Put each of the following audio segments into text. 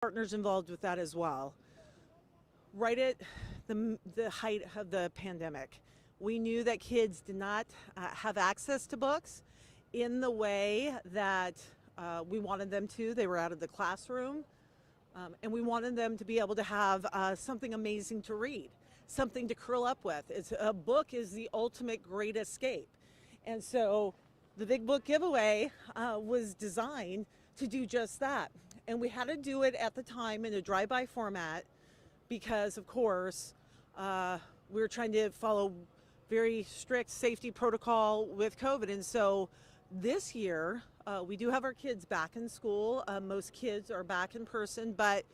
Partners involved with that as well. Right at the height of the pandemic, we knew that kids did not have access to books in the way that we wanted them to. They were out of the classroom, and we wanted them to be able to have something amazing to read, something to curl up with. A book is the ultimate great escape. And so the Big Book Giveaway was designed to do just that. And we had to do it at the time in a drive-by format because, of course, we were trying to follow very strict safety protocol with COVID. And so this year, we do have our kids back in school. Most kids are back in person, but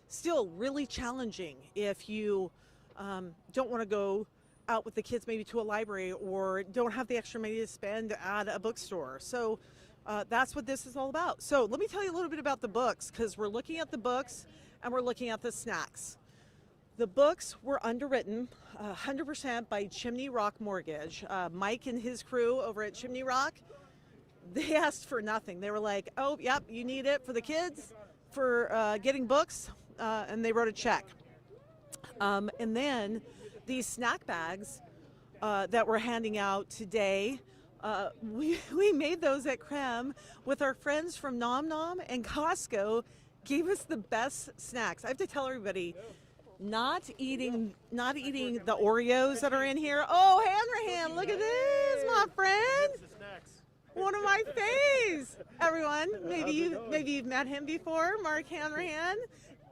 still really challenging if you don't want to go out with the kids maybe to a library or don't have the extra money to spend at a bookstore. So that's what this is all about. So let me tell you a little bit about the books, because we're looking at the books and we're looking at the snacks. The books were underwritten 100% by Chimney Rock Mortgage. Mike and his crew over at Chimney Rock, they asked for nothing. They were like, oh, yep, you need it for the kids, for getting books, and they wrote a check. And then these snack bags that we're handing out today, we made those at KREM with our friends from Nom Nom, and Costco gave us the best snacks. I have to tell everybody, not eating the Oreos that are in here. Oh, Hanrahan, look at this, my friend. One of my faves. Everyone, maybe you've met him before, Mark Hanrahan.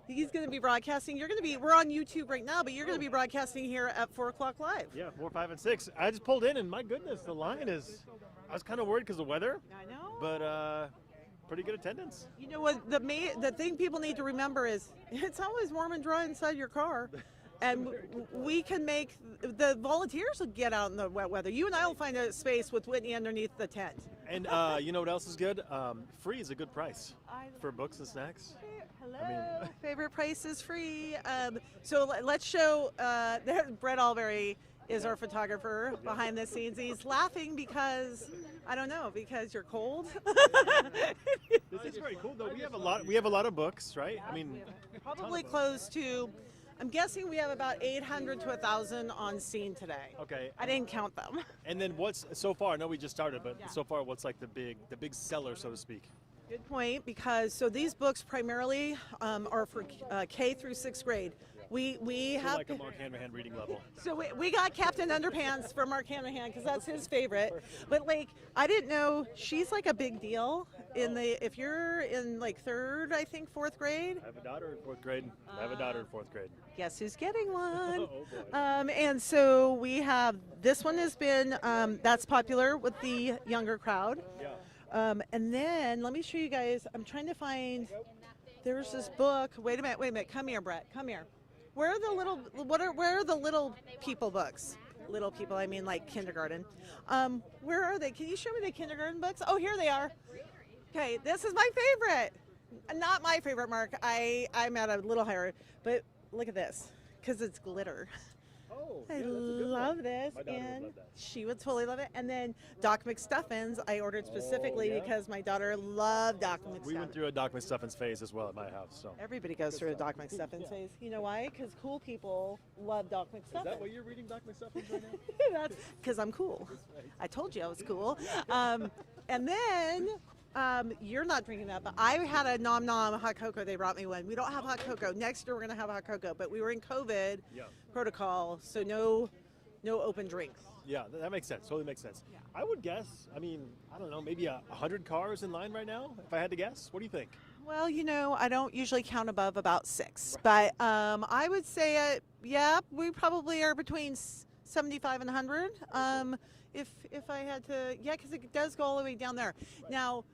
He's going to be broadcasting. We're on YouTube right now, but you're going to be broadcasting here at 4 o'clock live. Yeah, 4, 5, and 6. I just pulled in, and my goodness, the line is, I was kind of worried because of the weather. I know. But pretty good attendance. You know what, the thing people need to remember is it's always warm and dry inside your car. And we can make, the volunteers will get out in the wet weather. You and I will find a space with Whitney underneath the tent. And you know what else is good? Free is a good price for books and snacks. Hello, favorite price is free. So let's show, Brett Alberry is our photographer behind the scenes. He's laughing because, I don't know, because you're cold. This is very cool though. We have a lot of books, right? I mean, probably close to, I'm guessing we have about 800 to 1,000 on scene today. Okay. I didn't count them. And then what's so far? I know we just started, but so far, what's like the big seller, so to speak? Good point, because so these books primarily are for K through 6th grade. We have like a Mark Hanrahan reading level. So we got Captain Underpants for Mark Hanrahan because that's his favorite. But like, I didn't know she's like a big deal if you're in like 3rd, I think 4th grade. I have a daughter in 4th grade. I have a daughter in 4th grade. Guess who's getting one? Oh boy. And so we have, this one has been, that's popular with the younger crowd. Yeah. And then let me show you guys, I'm trying to find, there's this book. Wait a minute. Come here, Brett. Come here. Where are the little people books? Little people, I mean like kindergarten. Where are they? Can you show me the kindergarten books? Oh, here they are. Okay, this is my favorite. Not my favorite, Mark. I'm at a little higher, but look at this, because it's glitter. Oh, I yeah, love this, My daughter would and love that. she would totally love it. And then Doc McStuffins, I ordered specifically yeah? because my daughter loved Doc McStuffins. We went through a Doc McStuffins phase as well at my house. So. Everybody goes through a Doc McStuffins phase. You know why? Because cool people love Doc McStuffins. Is that why you're reading Doc McStuffins right now? That's because I'm cool. I told you I was cool. And then you're not drinking that, but I had a Nom Nom hot cocoa. They brought me one. We don't have hot cocoa. Next year we're gonna have hot cocoa, but we were in COVID protocol, so no open drinks. Yeah, that makes sense. Totally makes sense. Yeah. I would guess. I mean, I don't know, maybe 100 cars in line right now. If I had to guess, what do you think? Well, you know, I don't usually count above about 6, but I would say, we probably are between 75 and 100. If I had to, because it does go all the way down there. Now,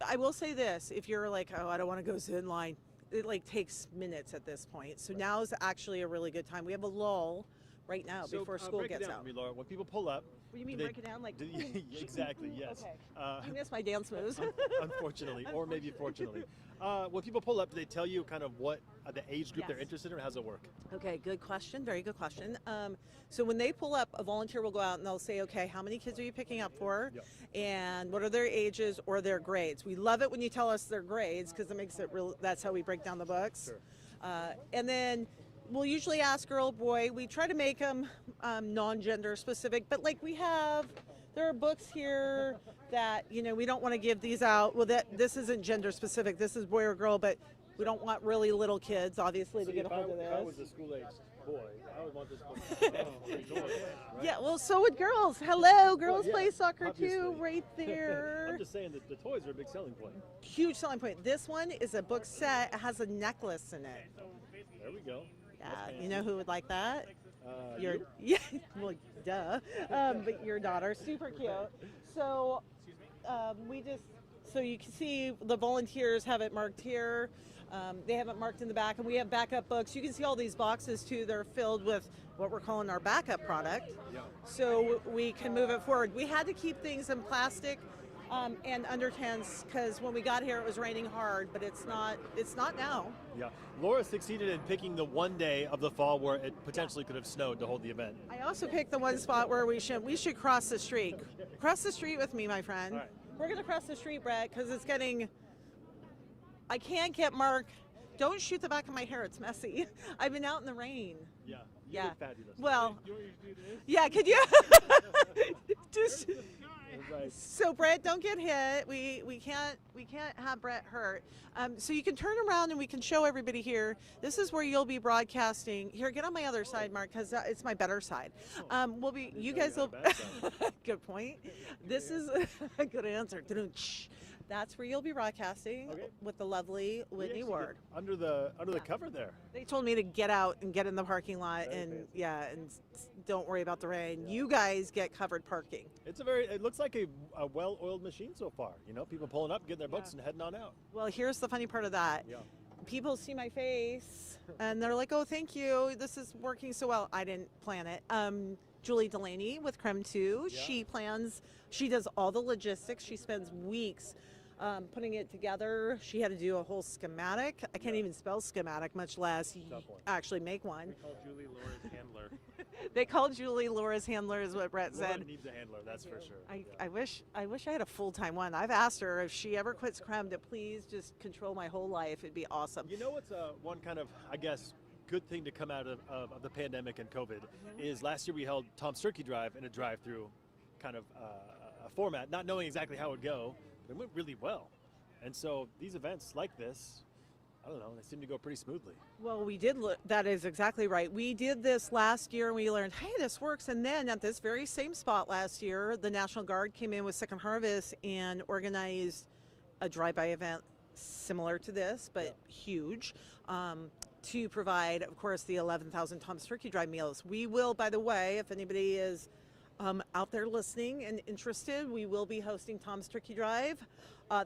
I will say this: if you're like, oh, I don't want to go sit in line, it like takes minutes at this point. So now is actually a really good time. We have a lull right now So, before school break it gets down out. for me, Laura. When people pull up, What do you mean they- break it down? Like exactly, yes. Okay. You missed my dance moves. Unfortunately, or maybe fortunately. When people pull up, do they tell you kind of what the age group they're Yes. interested in, or how does it work? Okay, good question. Very good question. So when they pull up, a volunteer will go out and they'll say, okay, how many kids are you picking up for? Yep. And what are their ages or their grades? We love it when you tell us their grades because it makes it real. That's how we break down the books. Sure. And then we'll usually ask girl, boy. We try to make them non-gender specific, but like there are books here that, we don't want to give these out. Well, this isn't gender specific. This is boy or girl, but we don't want really little kids, obviously, to get a hold of If I was this. a school-aged boy, I would want this book. Right? Yeah, well, so would girls. Hello, girls yeah, play soccer too, obviously. right there. I'm just saying that the toys are a big selling point. Huge selling point. This one is a book set. It has a necklace in it. There we go. Yeah, you know who would like that? You? Yeah, well, duh. But your daughter, super cute. So so you can see the volunteers have it marked here. They have it marked in the back, and we have backup books. You can see all these boxes too. They're filled with what we're calling our backup product. Yeah. So we can move it forward. We had to keep things in plastic and under tents because when we got here it was raining hard, but it's not now. Yeah. Laura succeeded in picking the one day of the fall where it potentially could have snowed to hold the event. I also picked the one spot where we should cross the street. Cross the street with me, my friend. All right. We're gonna cross the street, Brett, because it's getting. I can't get Mark. Don't shoot the back of my hair. It's messy. I've been out in the rain. Yeah. You Yeah. look fabulous. Well, You want me to do this? yeah. Could you? Just. Right. So Brett, don't get hit. We can't have Brett hurt. So you can turn around and we can show everybody here. This is where you'll be broadcasting. Here, get on my other side, Mark, because it's my better side. We'll be. You guys will. Good point. This is a good answer. That's where you'll be broadcasting Okay. with the lovely We Whitney actually Ward. get under the cover there. They told me to get out and get in the parking lot Very and fancy. and don't worry about the rain. You guys get covered parking. It looks like a well-oiled machine so far. People pulling up, getting their books, and heading on out. Well, here's the funny part of that. Yeah. People see my face and they're like, "Oh, thank you. This is working so well." I didn't plan it. Julie Delaney with KREM 2. Yeah. She does all the logistics. She spends weeks putting it together. She had to do a whole schematic. I can't even spell schematic, much less Tough one. actually make one. We call Julie Laura's handler. They called Julie Laura's handler, is what Brett Laura said. needs a handler, that's for sure. Yeah. I wish I had a full-time one. I've asked her if she ever quits KREM to please just control my whole life. It'd be awesome. You know what's one kind of, I guess, good thing to come out of the pandemic and COVID is last year we held Tom's Turkey Drive in a drive-through kind of a format, not knowing exactly how it would go, but it went really well. And so these events like this, I don't know, they seem to go pretty smoothly. Well, we did. That is exactly right. We did this last year, and we learned, hey, this works. And then at this very same spot last year, the National Guard came in with Second Harvest and organized a drive-by event similar to this, but huge, to provide, of course, the 11,000 Tom's Turkey Drive meals. We will, by the way, if anybody is out there listening and interested, we will be hosting Tom's Turkey Drive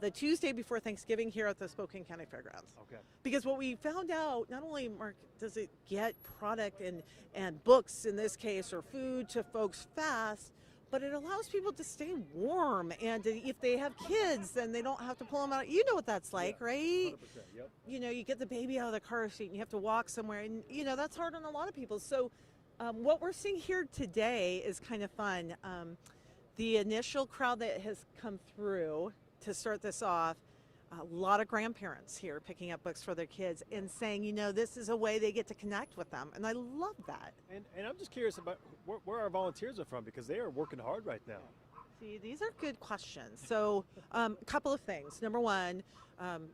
the Tuesday before Thanksgiving here at the Spokane County Fairgrounds. Okay. Because what we found out, not only, Mark, does it get product and books in this case, or food to folks fast, but it allows people to stay warm. And if they have kids, then they don't have to pull them out. You know what that's like, Yeah, right? 100%, yep. You get the baby out of the car seat and you have to walk somewhere. And, that's hard on a lot of people. So what we're seeing here today is kind of fun. The initial crowd that has come through to start this off, a lot of grandparents here picking up books for their kids and saying, this is a way they get to connect with them. And I love that. And I'm just curious about where our volunteers are from, because they are working hard right now. See, these are good questions. So a couple of things. Number one,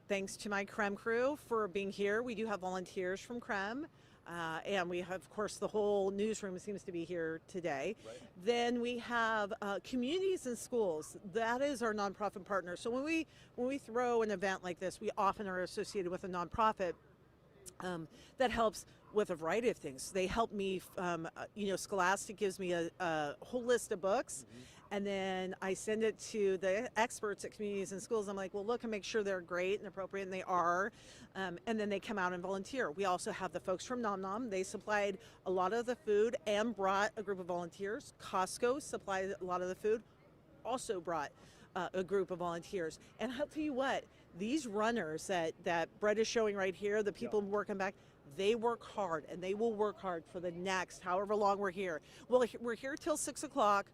thanks to my KREM crew for being here. We do have volunteers from KREM. And we have, of course, the whole newsroom seems to be here today. Right. Then we have communities and schools. That is our nonprofit partner. So when we throw an event like this, we often are associated with a nonprofit. that helps with a variety of things. They help me, Scholastic gives me a whole list of books, and then I send it to the experts at communities and schools. I'm like, well, look and make sure they're great and appropriate, and they are. And then they come out and volunteer. We also have the folks from Nom Nom. They supplied a lot of the food and brought a group of volunteers. Costco supplied a lot of the food, also brought a group of volunteers. And I'll tell you what, these runners that Brett is showing right here, the people working back, they work hard, and they will work hard for the next however long we're here. Well, we're here till 6 o'clock,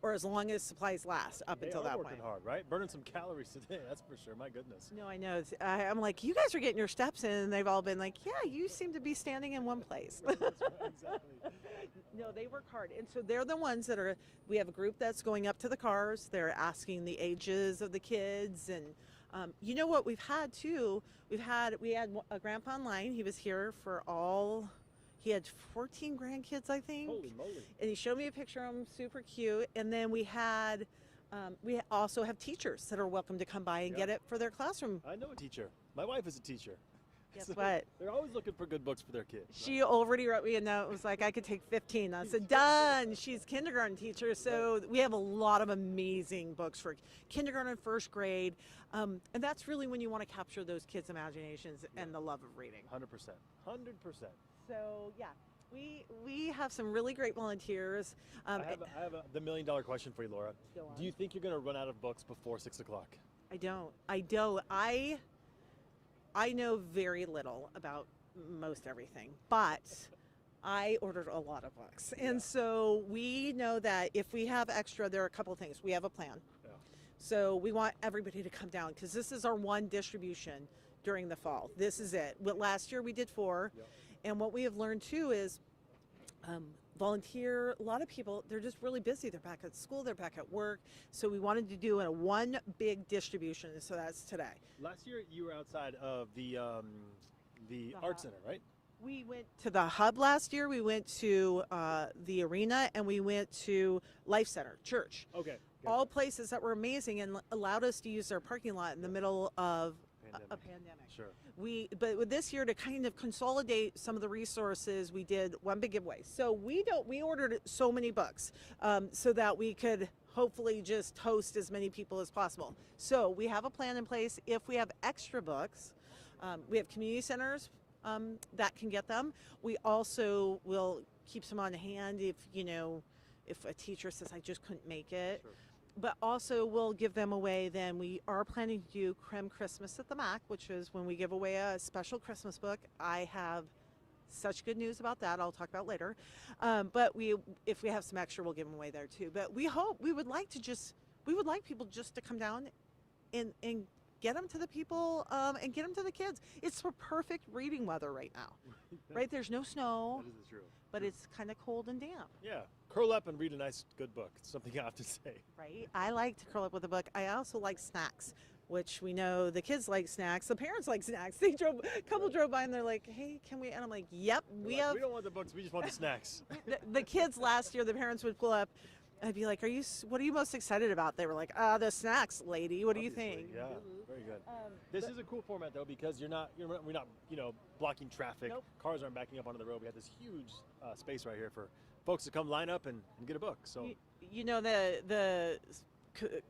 or as long as supplies last up until that point. Working hard, right? Burning some calories today, that's for sure. My goodness. No, I know. I'm like, you guys are getting your steps in, and they've all been like, yeah, you seem to be standing in one place. That's right, exactly. No, they work hard, and so they're the ones that are. We have a group that's going up to the cars. They're asking the ages of the kids, and you know what we've had too. We had a grandpa online. He was here for all. He had 14 grandkids, I think. Holy moly! And he showed me a picture of him, super cute. And then we also have teachers that are welcome to come by and get it for their classroom. I know a teacher. My wife is a teacher. Guess what? They're always looking for good books for their kids. She already wrote me a note. It was like, I could take 15. I said, done. She's kindergarten teacher. So we have a lot of amazing books for kindergarten and first grade. And that's really when you want to capture those kids' imaginations and the love of reading. 100%. 100%. So, yeah. We have some really great volunteers. I have the $1 million question for you, Laura. Go on. Do you think you're going to run out of books before 6 o'clock? I don't. I know very little about most everything, but I ordered a lot of books. And so we know that if we have extra, there are a couple of things. We have a plan. Yeah. So we want everybody to come down because this is our one distribution during the fall. This is it. Last year we did 4. Yep. And what we have learned too is volunteer. A lot of people, they're just really busy. They're back at school, they're back at work. So we wanted to do one big distribution. So that's today. Last year you were outside of the art center, right? We went to the hub last year. We went to the arena, and we went to Life Center Church. Okay. All places that were amazing and allowed us to use their parking lot in the middle of a pandemic. Sure. But with this year, to kind of consolidate some of the resources, we did one big giveaway. So we ordered so many books so that we could hopefully just host as many people as possible. So we have a plan in place. If we have extra books, we have community centers that can get them. We also will keep some on hand if a teacher says, I just couldn't make it. Sure. But also we'll give them away. Then we are planning to do KREM Christmas at the MAC, which is when we give away a special Christmas book. I have such good news about that. I'll talk about later. But if we have some extra, we'll give them away there too. But we would like people just to come down and get them to the people and get them to the kids. It's for perfect reading weather right now, right? There's no snow. That is true. But it's kind of cold and damp. Yeah, curl up and read a nice, good book. It's something I have to say. Right. I like to curl up with a book. I also like snacks, which we know the kids like snacks. The parents like snacks. A couple drove by and they're like, "Hey, can we?" And I'm like, "Yep, we have." We don't want the books. We just want the snacks. the kids last year, the parents would pull up. I'd be like, what are you most excited about? They were like, the snacks, lady. What do you think? Yeah, very good. This is a cool format though because we're not blocking traffic. Nope. Cars aren't backing up onto the road. We have this huge space right here for folks to come line up and get a book. So the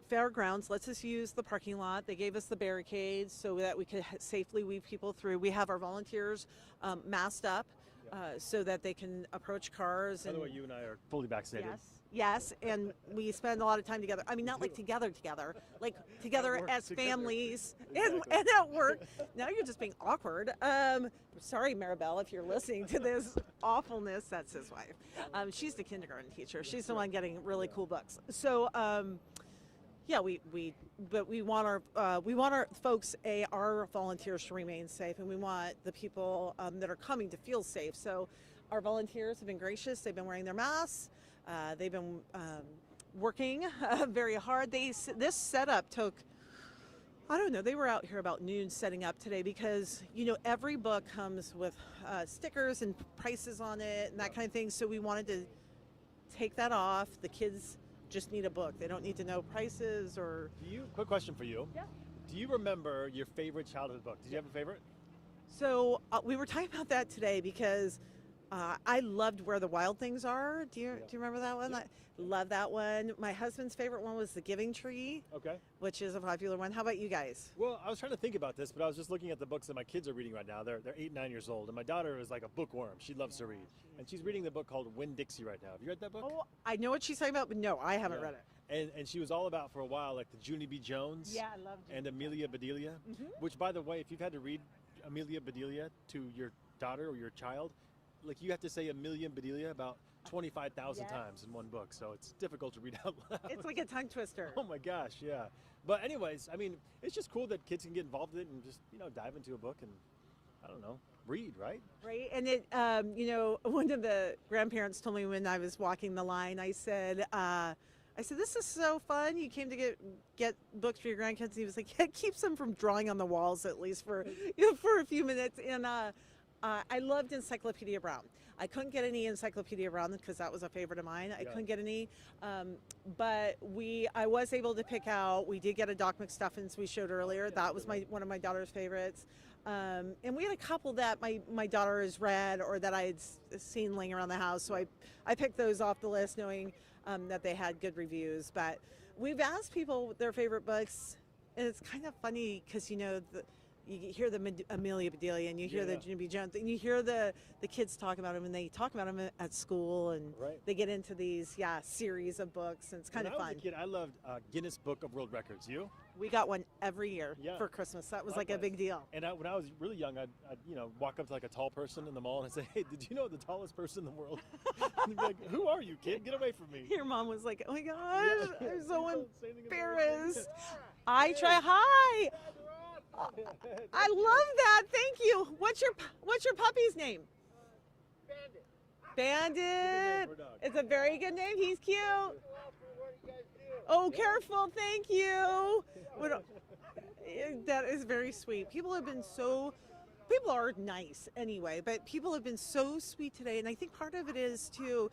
fairgrounds lets us use the parking lot. They gave us the barricades so that we could safely weave people through. We have our volunteers masked up so that they can approach cars. By the way, you and I are fully vaccinated. Yes, and we spend a lot of time together. I mean, not like together, like together as families and at work. Now you're just being awkward. Sorry, Maribel, if you're listening to this awfulness. That's his wife. She's the kindergarten teacher. She's the one getting really cool books. So, we want our folks, our volunteers to remain safe, and we want the people that are coming to feel safe. So, our volunteers have been gracious. They've been wearing their masks. They've been working very hard. This setup took, I don't know, they were out here about noon setting up today because, every book comes with stickers and prices on it and that kind of thing. So we wanted to take that off. The kids just need a book. They don't need to know prices or... Quick question for you. Yeah. Do you remember your favorite childhood book? Did you have a favorite? So we were talking about that today because I loved Where the Wild Things Are. Do you remember that one? Yeah. I love that one. My husband's favorite one was The Giving Tree, Okay. which is a popular one. How about you guys? Well, I was trying to think about this, but I was just looking at the books that my kids are reading right now. They're 8, 9 years old, and my daughter is like a bookworm. She loves to read, and she's reading the book called Winn-Dixie right now. Have you read that book? Oh, I know what she's talking about, but no, I haven't Yeah. read it. And she was all about for a while like the Junie B. Jones. Yeah, I loved it. And Amelia Bedelia, which, by the way, if you've had to read Amelia Bedelia to your daughter or your child, like you have to say Amelia Bedelia about 25,000 Yes. times in one book, so it's difficult to read out loud. It's like a tongue twister. Oh my gosh, yeah. But anyways, I mean, it's just cool that kids can get involved in it and just dive into a book and I don't know, read, right? Right, and it, one of the grandparents told me when I was walking the line, I said, this is so fun. You came to get books for your grandkids. And he was like, yeah, keeps them from drawing on the walls at least for for a few minutes. And I loved Encyclopedia Brown. I couldn't get any Encyclopedia Brown because that was a favorite of mine. I couldn't get any, but I was able to pick out. We did get a Doc McStuffins we showed earlier. That was one of my daughter's favorites. And we had a couple that my daughter has read or that I had seen laying around the house. So I picked those off the list knowing that they had good reviews. But we've asked people their favorite books, and it's kind of funny because you hear the Amelia Bedelia and you hear the Junie B. Jones and you hear the kids talk about them and they talk about them at school and they get into these series of books and it's kind of fun. When I was a kid, I loved Guinness Book of World Records. You? We got one every year for Christmas. That was like a big deal. And when I was really young, I'd walk up to like a tall person in the mall and I'd say, hey, did you know the tallest person in the world? And they'd be like, who are you, kid? Get away from me. Your mom was like, oh my gosh, I'm so embarrassed. I try. Hi. I love that. Thank you. What's your puppy's name? Bandit. It's a very good name. He's cute. Oh, careful. Thank you. That is very sweet. People are nice anyway, but people have been so sweet today. And I think part of it is too,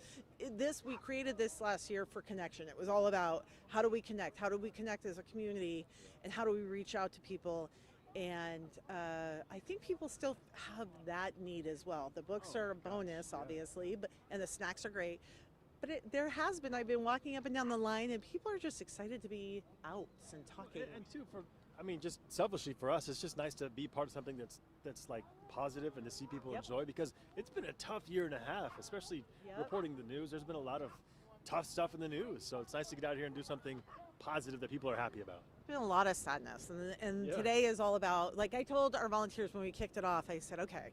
we created this last year for connection. It was all about how do we connect? How do we connect as a community? And how do we reach out to people? And I think people still have that need as well. The books are a bonus, obviously, and the snacks are great. But I've been walking up and down the line, and people are just excited to be out and talking. And too, just selfishly for us, it's just nice to be part of something that's like positive and to see people enjoy, because it's been a tough year and a half, especially reporting the news. There's been a lot of tough stuff in the news, so it's nice to get out here and do something positive that people are happy about. There's been a lot of sadness, and today is all about, like I told our volunteers when we kicked it off, I said, okay,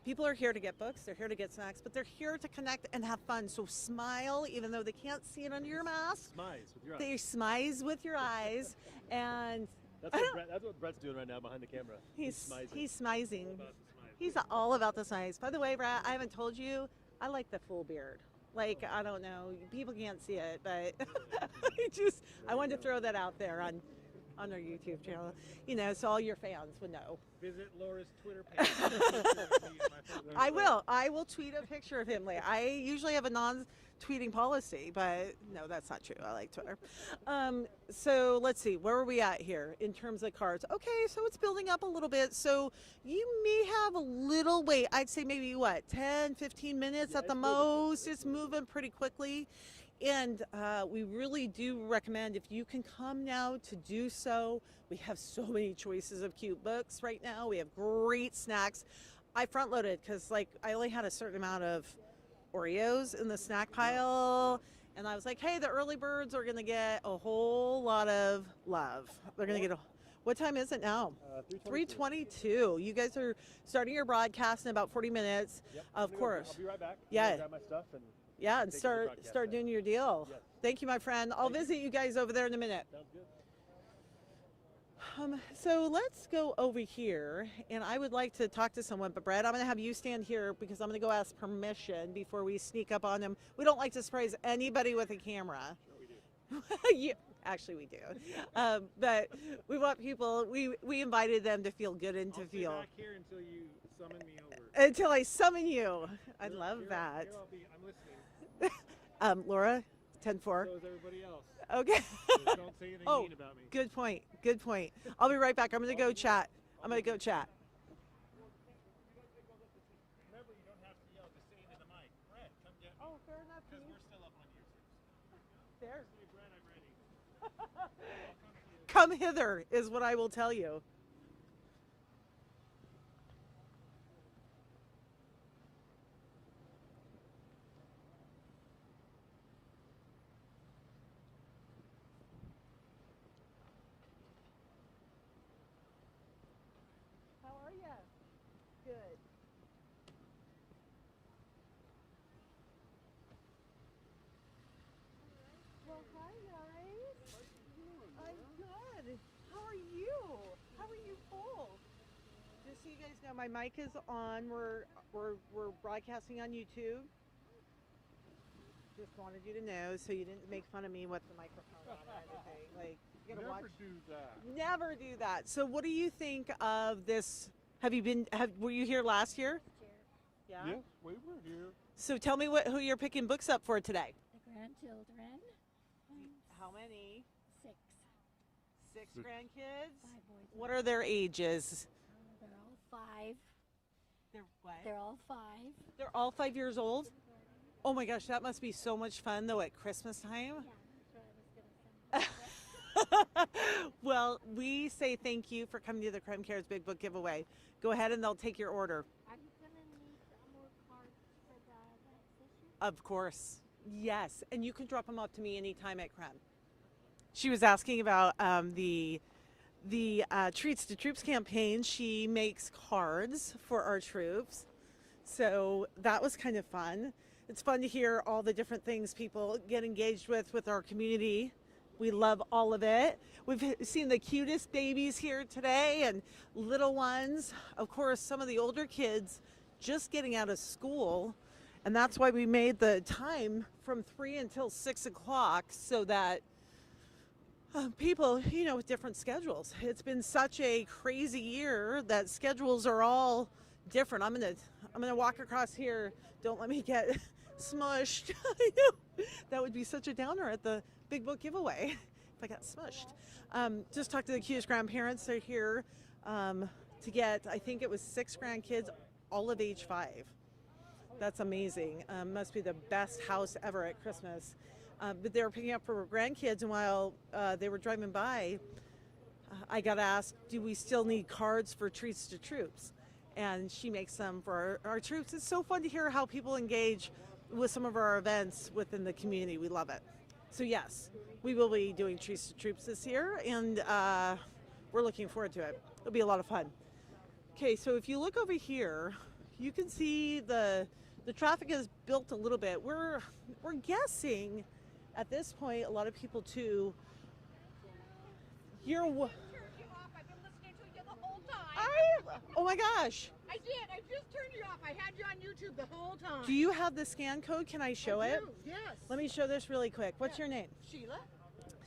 people are here to get books, they're here to get snacks, but they're here to connect and have fun. So smile, even though they can't see it under your mask. Smize with your eyes. They smize with your eyes, and that's what Brett's doing right now behind the camera. He's smizing. All about the smile. He's all about the smize. By the way, Brett, I haven't told you, I like the full beard. Like, I don't know, people can't see it, but I wanted to throw that out there on our YouTube channel, so all your fans would know. Visit Laura's Twitter page. I will tweet a picture of him later. I usually have a non-tweeting policy, but no, that's not true. I like Twitter. So let's see, where are we at here in terms of cards? Okay, so it's building up a little bit. So you may have a little wait. I'd say maybe 10, 15 minutes at the most. It's moving pretty quickly. And we really do recommend, if you can come now, to do so. We have so many choices of cute books right now. We have great snacks. I front loaded because I only had a certain amount of Oreos in the snack pile. And I was like, hey, the early birds are going to get a whole lot of love. They're going to get what time is it now? 3:22. You guys are starting your broadcast in about 40 minutes. Yep. Of course. I'll be right back. Yeah. Grab my stuff and and start doing your deal. Yes. Thank you, my friend. I'll visit you guys over there in a minute. Sounds good. So let's go over here, and I would like to talk to someone, but Brad, I'm going to have you stand here because I'm going to go ask permission before we sneak up on him. We don't like to surprise anybody with a camera. Sure we do. Actually, we do. But we want people, we invited them to feel good and to I'll feel. Stay back here until you summon me over. Until I summon you. I love that. I'm listening. Laura, 10-4. So is everybody else. Okay. Just don't say anything mean about me. Good point. Good point. I'll be right back. I'm going to go chat. careful, you don't have to yell. Just say it in the mic. Brett, come get me. Oh, fair enough. Because we're still up on YouTube. Fair. Hey, Brett, I'm ready. I'll come to you. Come hither is what I will tell you. How are you? Good. Well, hi guys. I'm good. How are you? How are you both? Just so you guys know, my mic is on. We're broadcasting on YouTube. Just wanted you to know so you didn't make fun of me with the microphone on or anything. Like, you gotta watch. do that. Never do that. So, what do you think of this? Were you here last year? Yeah. Yes, we were here. So, tell me who you're picking books up for today. The grandchildren. How many? 6. 6 grandkids. 5 boys. What are their ages? They're all 5. They're what? They're all 5. They're all 5 years old. Oh my gosh, that must be so much fun though at Christmas time. Yeah, that's what I was going to say. Well, we say thank you for coming to the KREM Cares Big Book Giveaway. Go ahead and they'll take your order. I'm going to need more cards for the issue. Of course. Yes. And you can drop them off to me anytime at KREM. She was asking about the Treats to Troops campaign. She makes cards for our troops. So that was kind of fun. It's fun to hear all the different things people get engaged with our community. We love all of it. We've seen the cutest babies here today and little ones. Of course, some of the older kids just getting out of school. And that's why we made the time from 3 until 6 o'clock so that people, with different schedules. It's been such a crazy year that schedules are all different. I'm gonna walk across here. Don't let me get smushed. I know that would be such a downer at the Big Book giveaway if I got smushed. Just talked to the cutest grandparents. They're here to get, I think it was 6 grandkids, all of age 5. That's amazing. Must be the best house ever at Christmas. But they were picking up for grandkids, and while they were driving by, I got asked, do we still need cards for Treats to Troops? And she makes them for our troops. It's so fun to hear how people engage with some of our events within the community. We love it. So yes, we will be doing Treats to Troops this year, and we're looking forward to it. It'll be a lot of fun. Okay, so if you look over here, you can see the traffic is built a little bit. We're guessing at this point, a lot of people too. Turned you off. I've been listening to you the whole time. Oh my gosh. I did. I just turned you off. I had you on YouTube the whole time. Do you have the scan code? Can I show I it? do, yes. Let me show this really quick. What's your name? Sheila.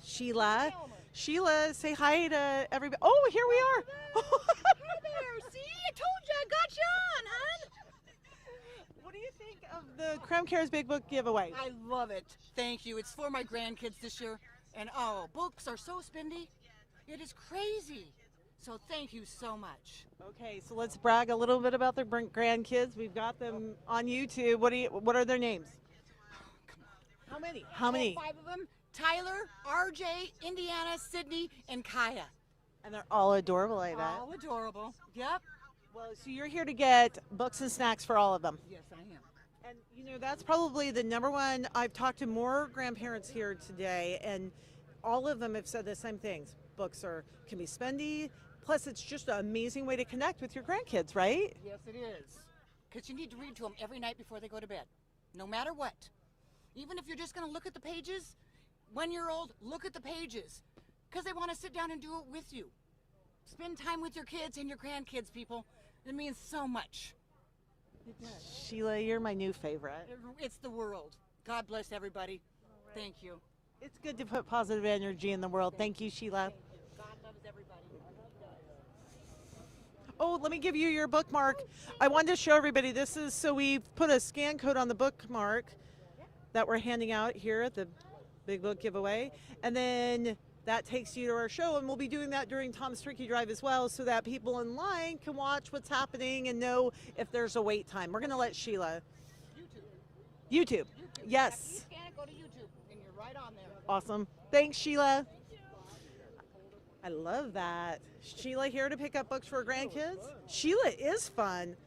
Sheila. Elmer. Sheila, say hi to everybody. Oh, here we are. Hi there. See, I told you I got you on, hon. What do you think of the KREM Cares Big Book giveaway? I love it. Thank you. It's for my grandkids this year. And books are so spendy. It is crazy. So thank you so much. Okay, so let's brag a little bit about the grandkids. We've got them on YouTube. What are their names? Come on. How many? How many? 5 of them. Tyler, RJ, Indiana, Sydney, and Kaya. And they're all adorable, I bet. All adorable. Yep. Well, so you're here to get books and snacks for all of them. Yes, I am. And that's probably the number one. I've talked to more grandparents here today, and all of them have said the same things. Books can be spendy. Plus, it's just an amazing way to connect with your grandkids, right? Yes, it is. Because you need to read to them every night before they go to bed, no matter what. Even if you're just going to look at the pages, 1-year-old, look at the pages. Because they want to sit down and do it with you. Spend time with your kids and your grandkids, people. It means so much. Sheila, you're my new favorite. It's the world. God bless everybody. Thank you. It's good to put positive energy in the world. Thank you, Sheila. God loves everybody. Oh, let me give you your bookmark. I wanted to show everybody this is, so we've put a scan code on the bookmark that we're handing out here at the Big Book giveaway. And then that takes you to our show, and we'll be doing that during Tom's Turkey Drive as well, so that people in line can watch what's happening and know if there's a wait time. We're going to let Sheila. YouTube. Yes. After you scan it, go to YouTube, and you're right on there. Awesome. Thanks, Sheila. I love that. Sheila here to pick up books for her grandkids. Sheila is fun.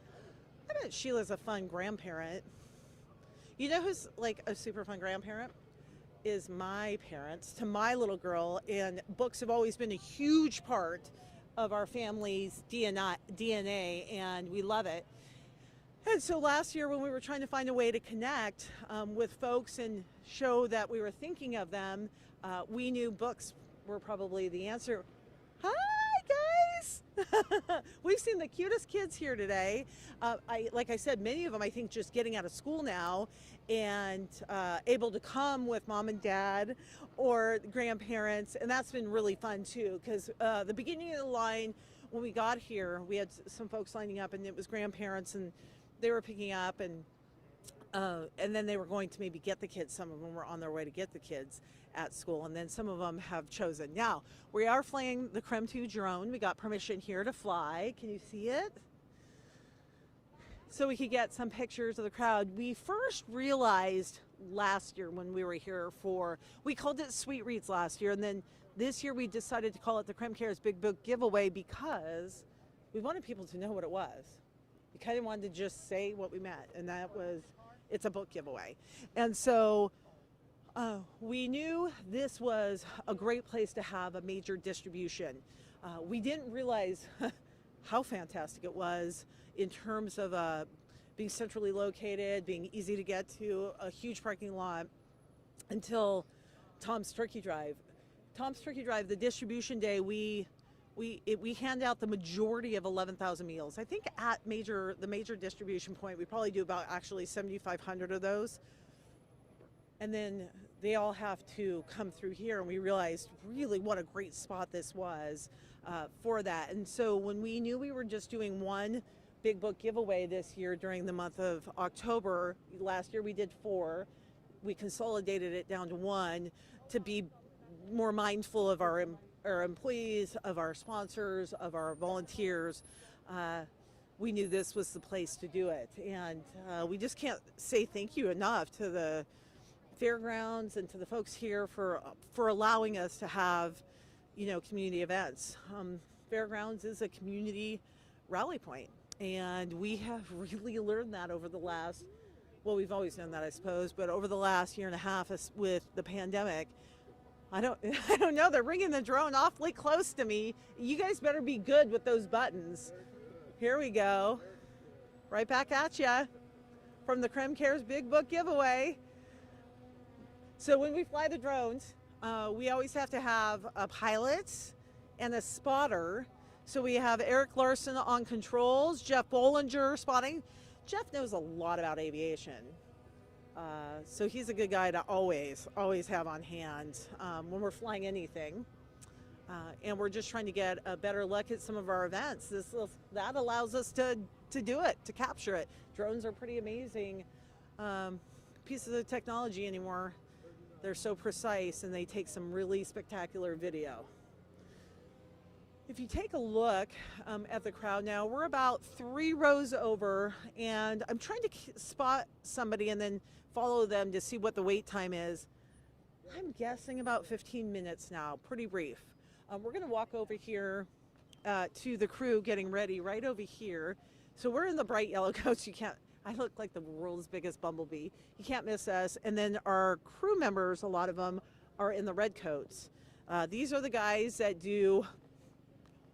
I bet Sheila's a fun grandparent. You know who's like a super fun grandparent? Is my parents to my little girl, and books have always been a huge part of our family's DNA, and we love it. And so last year when we were trying to find a way to connect with folks and show that we were thinking of them, we knew books were probably the answer. Hi guys! We've seen the cutest kids here today. Like I said, many of them I think just getting out of school now and able to come with mom and dad or grandparents, and that's been really fun too, because the beginning of the line when we got here, we had some folks lining up and it was grandparents and they were picking up, and then they were going to maybe get the kids. Some of them were on their way to get the kids at school, and then some of them have chosen. Now, we are flying the KREM 2 drone. We got permission here to fly. Can you see it? So we could get some pictures of the crowd. We first realized last year when we were here we called it Sweet Reads last year, and then this year we decided to call it the KREM Cares Big Book Giveaway because we wanted people to know what it was. We kind of wanted to just say what we meant, and that was, it's a book giveaway. And so we knew this was a great place to have a major distribution. We didn't realize how fantastic it was in terms of being centrally located, being easy to get to, a huge parking lot, until Tom's Turkey Drive. Tom's Turkey Drive, the distribution day, we hand out the majority of 11,000 meals. I think at the major distribution point, we probably do about actually 7,500 of those. And then they all have to come through here, and we realized really what a great spot this was for that. And so when we knew we were just doing one big book giveaway this year during the month of October, last year we did 4, we consolidated it down to 1 to be more mindful of our employees, of our sponsors, of our volunteers. We knew this was the place to do it, and we just can't say thank you enough to the fairgrounds and to the folks here for allowing us to have, community events. Fairgrounds is a community rally point, and we have really learned that over the last, well, we've always known that, I suppose, but over the last year and a half with the pandemic. I don't know, they're bringing the drone awfully close to me. You guys better be good with those buttons. Here we go. Right back at ya from the KREM Cares Big Book Giveaway. So when we fly the drones, we always have to have a pilot and a spotter. So we have Eric Larson on controls, Jeff Bollinger spotting. Jeff knows a lot about aviation. So he's a good guy to always have on hand when we're flying anything. And we're just trying to get a better look at some of our events. That allows us to do it, to capture it. Drones are pretty amazing pieces of technology anymore. They're so precise, and they take some really spectacular video. If you take a look at the crowd now, we're about 3 rows over, and I'm trying to spot somebody and then follow them to see what the wait time is. I'm guessing about 15 minutes now, pretty brief. We're gonna walk over here to the crew getting ready right over here. So we're in the bright yellow coats. I look like the world's biggest bumblebee. You can't miss us. And then our crew members, a lot of them are in the red coats. These are the guys that do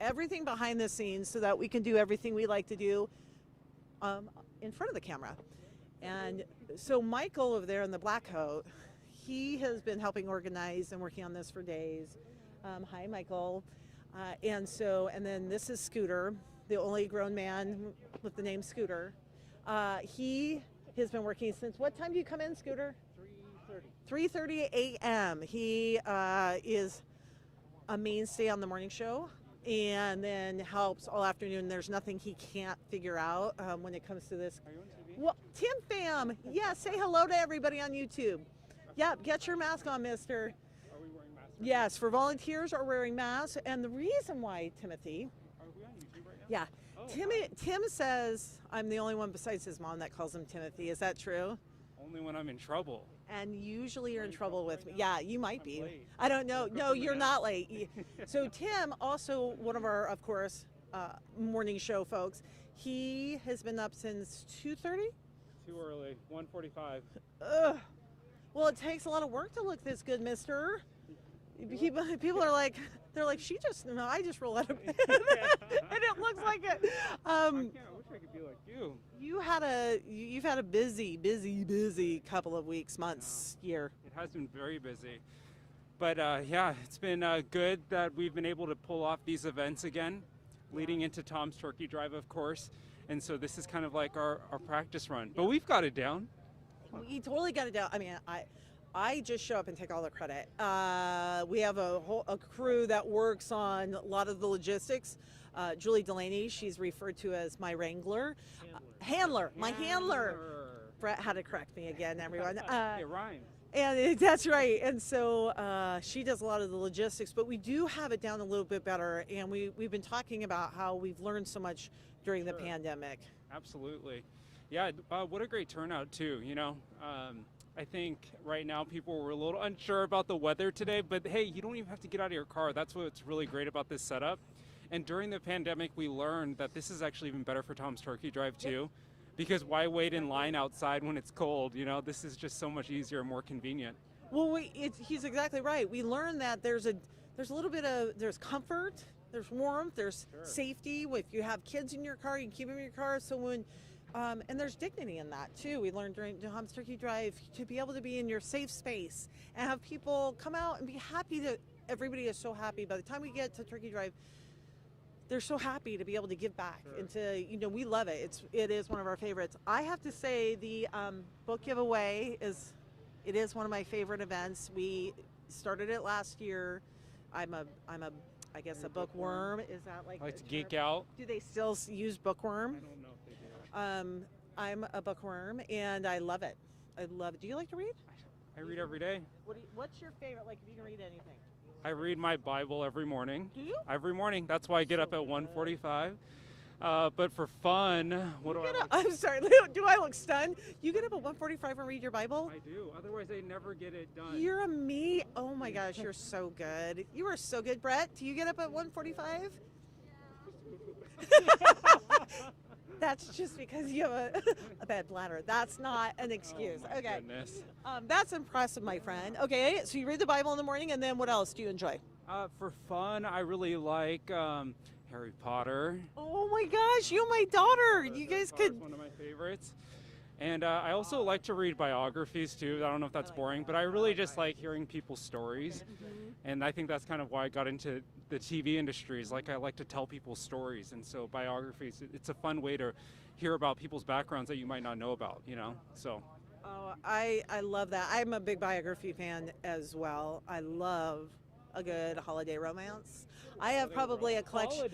everything behind the scenes so that we can do everything we like to do in front of the camera. And so Michael over there in the black coat, he has been helping organize and working on this for days. Hi, Michael. And then this is Scooter, the only grown man with the name Scooter. He has been working since, what time do you come in, Scooter? 3:30 a.m. He is a mainstay on the morning show, and then helps all afternoon. There's nothing he can't figure out when it comes to this. Are you on TV? Well, Tim Pham, yeah, say hello to everybody on YouTube. Yep, get your mask on, mister. Are we wearing masks Yes, for volunteers are wearing masks, and the reason why, Timothy, Are we on YouTube right now? yeah, Oh, Tim says I'm the only one besides his mom that calls him Timothy. Is that true? only when I'm in trouble. And usually you're in in trouble trouble with right me. now? Yeah, you might I'm be. late. I don't know. Woke up No, from a you're nap. not late. So Tim, also one of our, of course, morning show folks. He has been up since 2:30. Too early. 1:45. Ugh. Well, it takes a lot of work to look this good, Mister. People are like, they're like, no, I just roll out of bed, and it looks like it. I wish I could be like you. You've had a busy couple of weeks, months, year. It has been very busy. But yeah, it's been good that we've been able to pull off these events again, leading into Tom's Turkey Drive, of course. And so this is kind of like our practice run. But we've got it down. We totally got it down. I mean, I just show up and take all the credit. We have a crew that works on a lot of the logistics. Julie Delaney, she's referred to as my wrangler. Handler, my handler. Brett had to correct me again, everyone. It rhymes. And that's right. And so she does a lot of the logistics, but we do have it down a little bit better. And we've been talking about how we've learned so much during the pandemic. Absolutely. Yeah, what a great turnout too, you know. I think right now people were a little unsure about the weather today, but hey, you don't even have to get out of your car. That's what's really great about this setup. And during the pandemic, we learned that this is actually even better for Tom's Turkey Drive too, because why wait in line outside when it's cold? You know, this is just so much easier and more convenient. Well, he's exactly right. We learned that there's a little bit of, there's comfort, there's warmth, there's safety. If you have kids in your car, you can keep them in your car. So when and there's dignity in that too. We learned during Tom's Turkey Drive to be able to be in your safe space and have people come out and be happy. That everybody is so happy. By the time we get to Turkey Drive, they're so happy to be able to give back and to, we love it. It is one of our favorites. I have to say the book giveaway is one of my favorite events. We started it last year. I'm a I guess a bookworm. Is that like? I like to geek out. Do they still use bookworm? I don't know if they do. I'm a bookworm and I love it. I love it. Do you like to read? I read every day. What's your favorite? Like, if you can read anything. I read my Bible every morning. Do you? Every morning. That's why I get up at 1:45. But for fun, what do I like? I'm sorry. Do I look stunned? You get up at 1:45 and read your Bible? I do. Otherwise, I never get it done. You're oh my gosh, you're so good. You are so good, Brett. Do you get up at 1:45? That's just because you have a bad bladder. That's not an excuse. Oh my Okay. goodness. That's impressive, my friend. Okay, so you read the Bible in the morning, and then what else do you enjoy? For fun, I really like Harry Potter. Oh my gosh, you and my daughter. You guys Harry could. Potter's one of my favorites. And I also like to read biographies too. I don't know if that's boring, but I really just like hearing people's stories. And I think that's kind of why I got into the TV industry. Is like I like to tell people stories, and so biographies. It's a fun way to hear about people's backgrounds that you might not know about. So. Oh, I love that. I'm a big biography fan as well. I love a good holiday romance. I have probably a collection.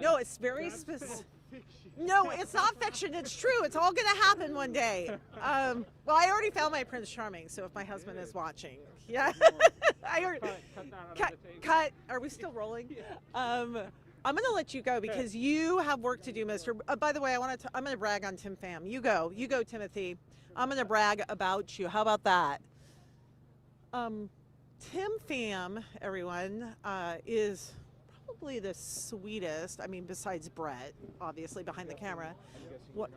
No, it's very specific. No, it's not fiction. It's true. It's all going to happen one day. Well, I already found my Prince Charming, so if my husband is watching, yeah. I heard. Cut. Are we still rolling? I'm going to let you go because you have work to do, Mister. By the way, I'm going to brag on Tim Pham. You go, Timothy. I'm going to brag about you. How about that? Tim Pham, everyone, is probably the sweetest. I mean, besides Brett, obviously behind the camera. What?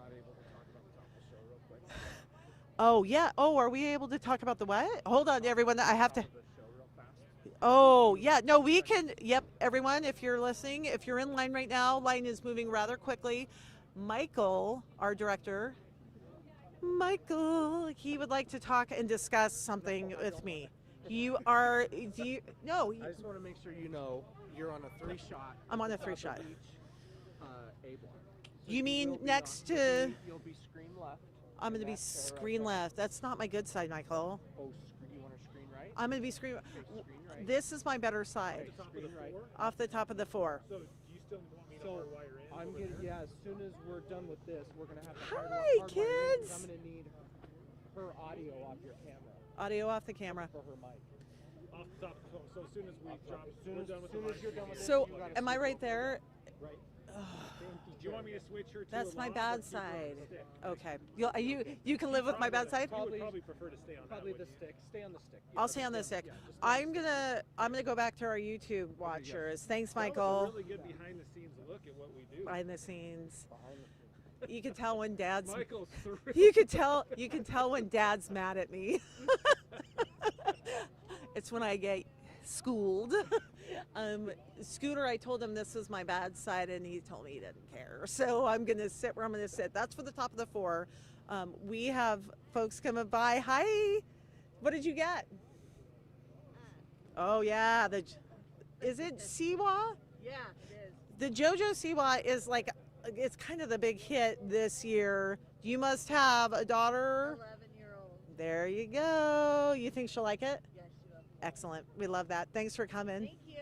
Oh yeah. Oh, are we able to talk about the what? Hold on, everyone. I have to. Oh yeah. No, we can. Yep, everyone. If you're listening, if you're in line right now, line is moving rather quickly. Michael, our director. Michael, he would like to talk and discuss something with me. No. I just want to make sure you know you're on a 3-shot. I'm on a 3-shot. A block. You mean will be next on- to? You'll be screen left. I'm going to be screen left. That's not my good side, Michael. Oh, you want to screen right? I'm going to be screen. Screen right. This is my better side. Screen right. Off the top of the 4. So do you still want me to hardwire in? I'm gonna, as soon as we're done with this, we're gonna have to Hi, hardwire in, 'cause kids. I'm gonna need her audio off your camera Audio off the camera. for her mic. off the top. So as soon as we drop, Soon as you're done with So, this, you gotta am I switch right over. there? right. Do you want me to switch her to That's a my lock or bad keep her on side. the stick? Okay. You can live with my bad side? You would probably prefer to stay on Probably that, the wouldn't you? stick. Stay on the stick. I'll stay on the stick. Yeah, just stay on the I'm gonna go back to our YouTube watchers. Thanks, That was Michael. a really good behind the scenes look at what we do. Behind the scenes. You can tell when Dad's. Michael's thrilled. You can tell when Dad's mad at me. It's when I get schooled. Scooter, I told him this was my bad side, and he told me he didn't care. So I'm gonna sit where I'm gonna sit. That's for the top of the 4. We have folks coming by. Hi. What did you get? Oh yeah, is it Siwa? Yeah, it is. The JoJo Siwa is like, it's kind of the big hit this year. You must have a daughter. 11-year-old. There you go. You think she'll like it? Yes, she will. Excellent. We love that. Thanks for coming. Thank you.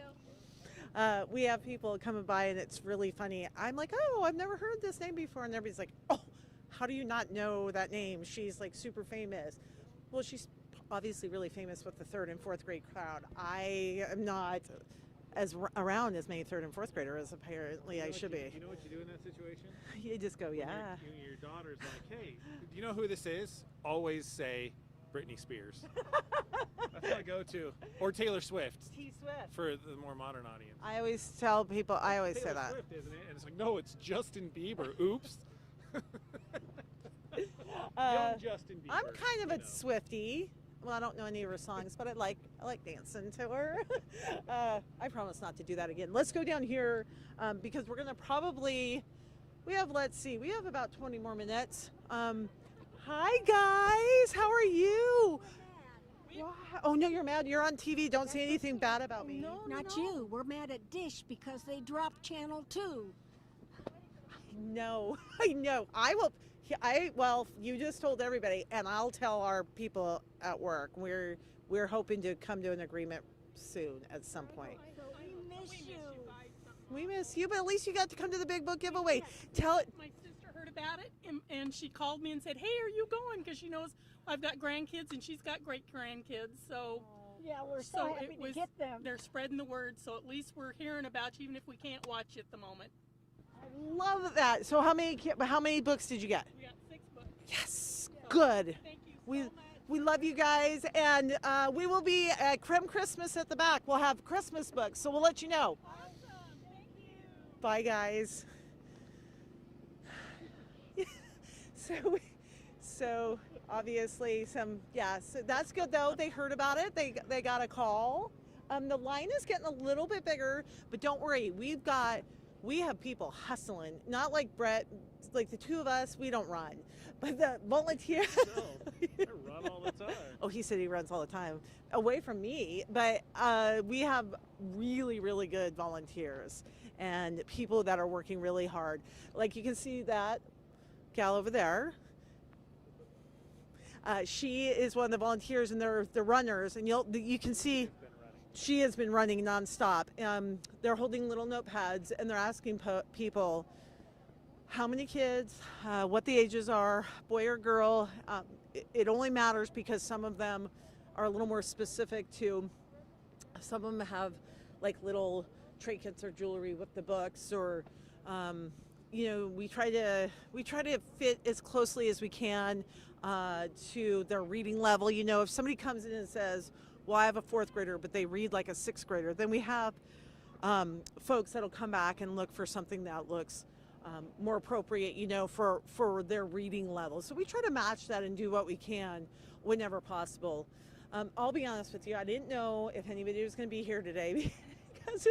We have people coming by, and it's really funny. I'm like, oh, I've never heard this name before. And everybody's like, oh, how do you not know that name? She's like super famous. Well, she's obviously really famous with the 3rd and 4th grade crowd. I am not as around as many 3rd and 4th graders as apparently I should be. You know what you do in that situation? You just go, When yeah. your daughter's like, hey, do you know who this is? Always say Britney Spears. That's my go-to. Or Taylor Swift T Swift. for the more modern audience. I always tell people, I always say Taylor that. Swift, isn't it? And it's like, no, it's Justin Bieber. Oops. Young Justin Bieber. I'm kind of you a know. Swiftie. Well, I don't know any of her songs, but I like dancing to her. I promise not to do that again. Let's go down here because we're gonna probably we have about 20 more minutes. Hi guys, how are you? Wow. Oh no, you're mad. You're on TV. Don't say anything bad about me. No, not you. We're mad at Dish because they dropped Channel 2. No, I know. Well, you just told everybody, and I'll tell our people at work. We're hoping to come to an agreement soon at some point. We miss you. We miss you, but at least you got to come to the big book giveaway. Tell it. My sister heard about it, and she called me and said, "Hey, are you going?" Because she knows I've got grandkids and she's got great grandkids. So, Yeah, we're so happy it to was. get them. They're spreading the word, so at least we're hearing about you, even if we can't watch you at the moment. Love that. So how many books did you get? We got 6 books. Yes. Good. Thank you so We much. we love you guys, and we will be at KREM Christmas at the back. We'll have Christmas books, so we'll let you know. Awesome. Thank you. Bye, guys. So obviously so that's good though. They heard about it. They got a call. The line is getting a little bit bigger, but don't worry. We have people hustling. Not like Brett, like the 2 of us. We don't run, but the volunteers. I run all the time. Oh, he said he runs all the time away from me, but we have really, really good volunteers and people that are working really hard. Like you can see that gal over there. She is one of the volunteers, and they're the runners, and you can see she has been running nonstop. They're holding little notepads, and they're asking people how many kids, what the ages are, boy or girl. It only matters because some of them are a little more specific to. Some of them have like little trinkets or jewelry with the books, or we try to fit as closely as we can to their reading level. If somebody comes in and says, well, I have a 4th grader, but they read like a 6th grader, then we have folks that'll come back and look for something that looks more appropriate, for their reading level. So we try to match that and do what we can whenever possible. I'll be honest with you, I didn't know if anybody was going to be here today because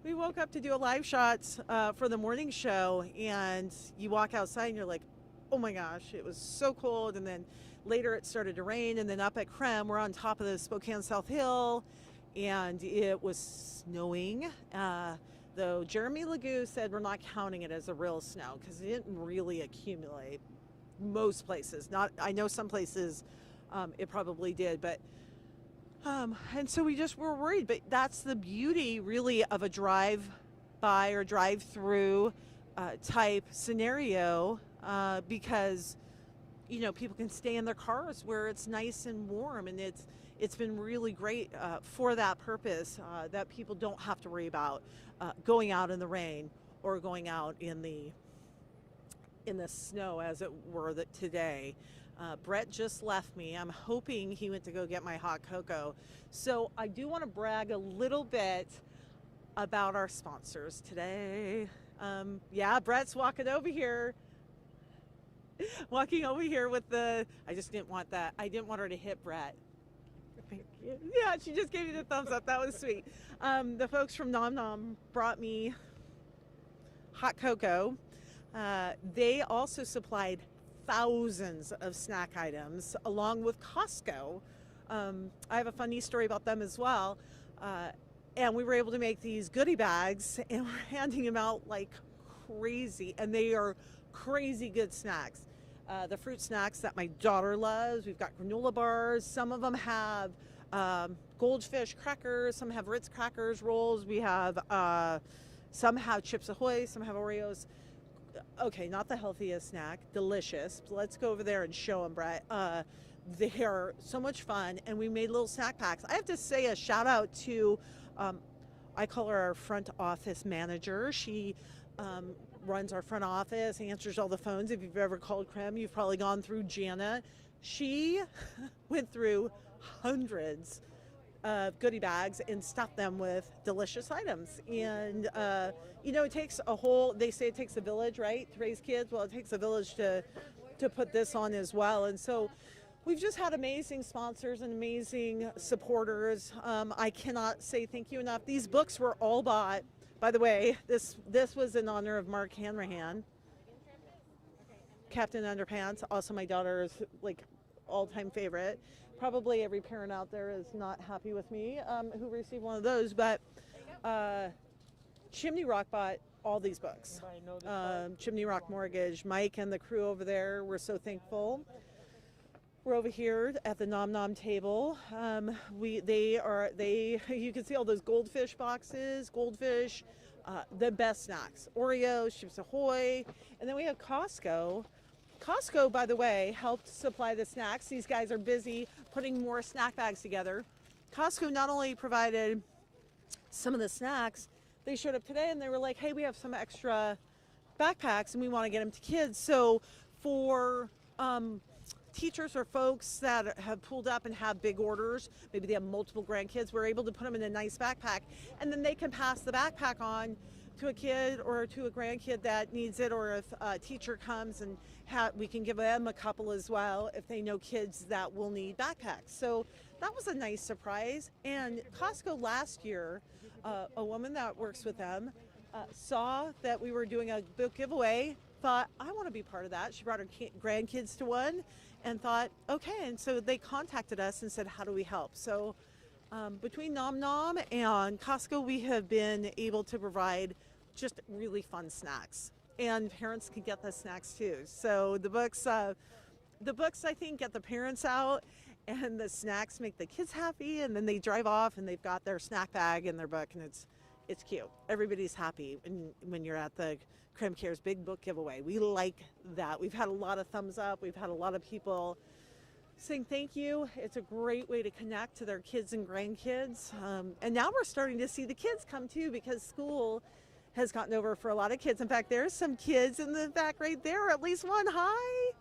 we woke up to do a live shots for the morning show, and you walk outside and you're like, oh my gosh, it was so cold. And then later it started to rain, and then up at KREM, we're on top of the Spokane South Hill, and it was snowing. Though Jeremy Legoo said we're not counting it as a real snow because it didn't really accumulate most places. I know some places it probably did, but and so we just were worried. But that's the beauty really of a drive-by or drive-through type scenario because people can stay in their cars where it's nice and warm, and it's been really great for that purpose, that people don't have to worry about going out in the rain or going out in the snow, as it were, that today. Brett just left me. I'm hoping he went to go get my hot cocoa. So I do want to brag a little bit about our sponsors today. Yeah, Brett's walking over here with the, I just didn't want that. I didn't want her to hit Brett. Thank you. Yeah, she just gave me the thumbs up. That was sweet. The folks from Nom Nom brought me hot cocoa. They also supplied thousands of snack items along with Costco. I have a funny story about them as well. And we were able to make these goodie bags and we're handing them out like crazy. And they are crazy good snacks. The fruit snacks that my daughter loves. We've got granola bars. Some of them have goldfish crackers. Some have Ritz crackers, rolls. We have some have Chips Ahoy. Some have Oreos. Okay, not the healthiest snack. Delicious. Let's go over there and show them, Brett. They are so much fun, and we made little snack packs. I have to say a shout out to, I call her our front office manager. She runs our front office, answers all the phones. If you've ever called KREM, you've probably gone through Jana. She went through hundreds of goodie bags and stuffed them with delicious items. And, you know, it takes a whole, they say it takes a village, right, to raise kids? Well, it takes a village to put this on as well. And so we've just had amazing sponsors and amazing supporters. I cannot say thank you enough. These books were all bought. By the way, this was in honor of Mark Hanrahan, Captain Underpants, also my daughter's like all-time favorite. Probably every parent out there is not happy with me who received one of those, but Chimney Rock bought all these books. Chimney Rock Mortgage, Mike and the crew over there, we're so thankful. We're over here at the Nom Nom table. You can see all those goldfish boxes, goldfish, the best snacks, Oreos, Chips Ahoy, and then we have Costco. Costco, by the way, helped supply the snacks. These guys are busy putting more snack bags together. Costco not only provided some of the snacks, they showed up today and they were like, hey, we have some extra backpacks and we want to get them to kids. So for teachers or folks that have pulled up and have big orders, maybe they have multiple grandkids, we're able to put them in a nice backpack and then they can pass the backpack on to a kid or to a grandkid that needs it, or if a teacher comes and we can give them a couple as well if they know kids that will need backpacks. So that was a nice surprise. And Costco last year, a woman that works with them saw that we were doing a book giveaway, thought, I want to be part of that. She brought her grandkids to one and thought, okay, and so they contacted us and said, how do we help? So between Nom Nom and Costco, we have been able to provide just really fun snacks, and parents can get the snacks too. So the books I think get the parents out, and the snacks make the kids happy, and then they drive off and they've got their snack bag and their book, and it's cute. Everybody's happy when you're at the KREM Cares Big Book Giveaway. We like that. We've had a lot of thumbs up. We've had a lot of people saying thank you. It's a great way to connect to their kids and grandkids. And now we're starting to see the kids come too, because school has gotten over for a lot of kids. In fact, there's some kids in the back right there, at least one. Hi.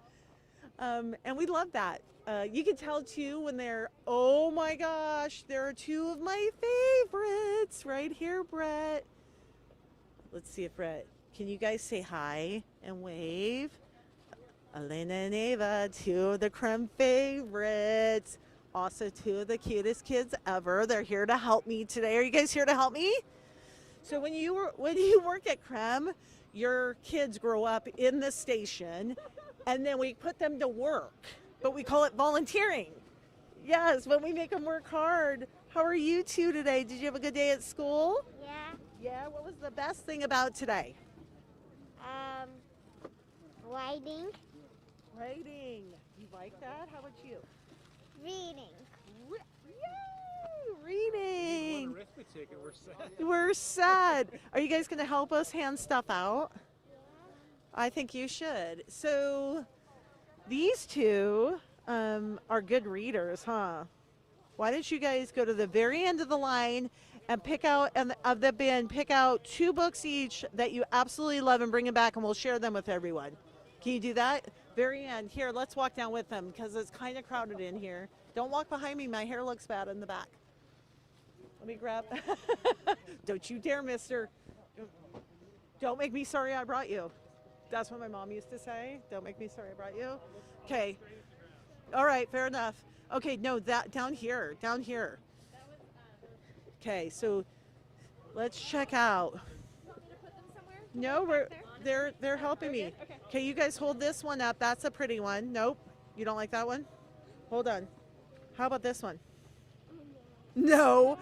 And we love that. You can tell too when they're, oh my gosh, there are two of my favorites right here, Brett. Let's see if Brett, can you guys say hi and wave? Elena and Ava, two of the KREM favorites. Also two of the cutest kids ever. They're here to help me today. Are you guys here to help me? So when you work at KREM, your kids grow up in the station and then we put them to work, but we call it volunteering. Yes, when we make them work hard. How are you two today? Did you have a good day at school? Yeah. Yeah, what was the best thing about today? Writing. Writing. You like that? How about you? Reading. Yay! Reading. Arithmetic and we're set. We're sad. Are you guys going to help us hand stuff out? I think you should. So these two are good readers, huh? Why don't you guys go to the very end of the line and pick out, and of the bin, pick out 2 books each that you absolutely love and bring them back, and we'll share them with everyone. Can you do that? Very end. Here, let's walk down with them because it's kind of crowded in here. Don't walk behind me. My hair looks bad in the back. Let me grab. Don't you dare, mister. Don't make me sorry I brought you. That's what my mom used to say. Don't make me sorry I brought you. Okay. All right, fair enough. Okay, no, that down here, down here. Okay, so let's check out. No, they're helping me. Okay, you guys hold this one up. That's a pretty one. Nope, you don't like that one? Hold on. How about this one? No.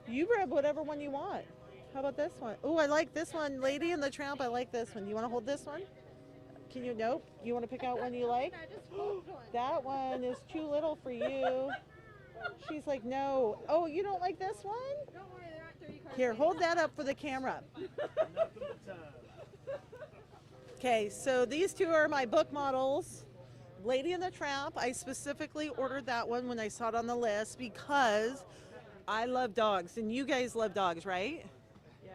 You grab whatever one you want. How about this one? Oh, I like this one. Lady and the Tramp, I like this one. You want to hold this one? Can you? Nope. You want to pick out one you like? That one is too little for you. She's like, no. Oh, you don't like this one? Don't worry, there aren't 30 cards. Here, hold that up for the camera. Okay, so these 2 are my book models. Lady and the Tramp, I specifically ordered that one when I saw it on the list because I love dogs, and you guys love dogs, right? Yeah?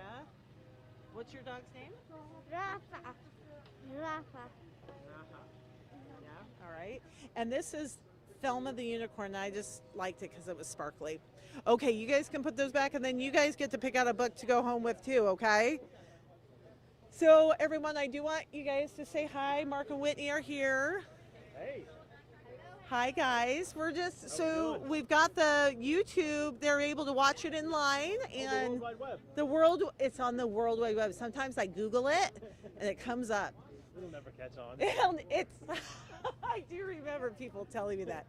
What's your dog's name? Rafa. Rafa. Yeah, all right. And this is Thelma the Unicorn. I just liked it because it was sparkly. Okay, you guys can put those back, and then you guys get to pick out a book to go home with too, okay? So everyone, I do want you guys to say hi. Mark and Whitney are here. Hey. Hi guys. We're just, so we've got the YouTube. They're able to watch it in line, and the world, it's on the World Wide Web. Sometimes I Google it and it comes up. It'll never catch on. And it's, I do remember people telling me that.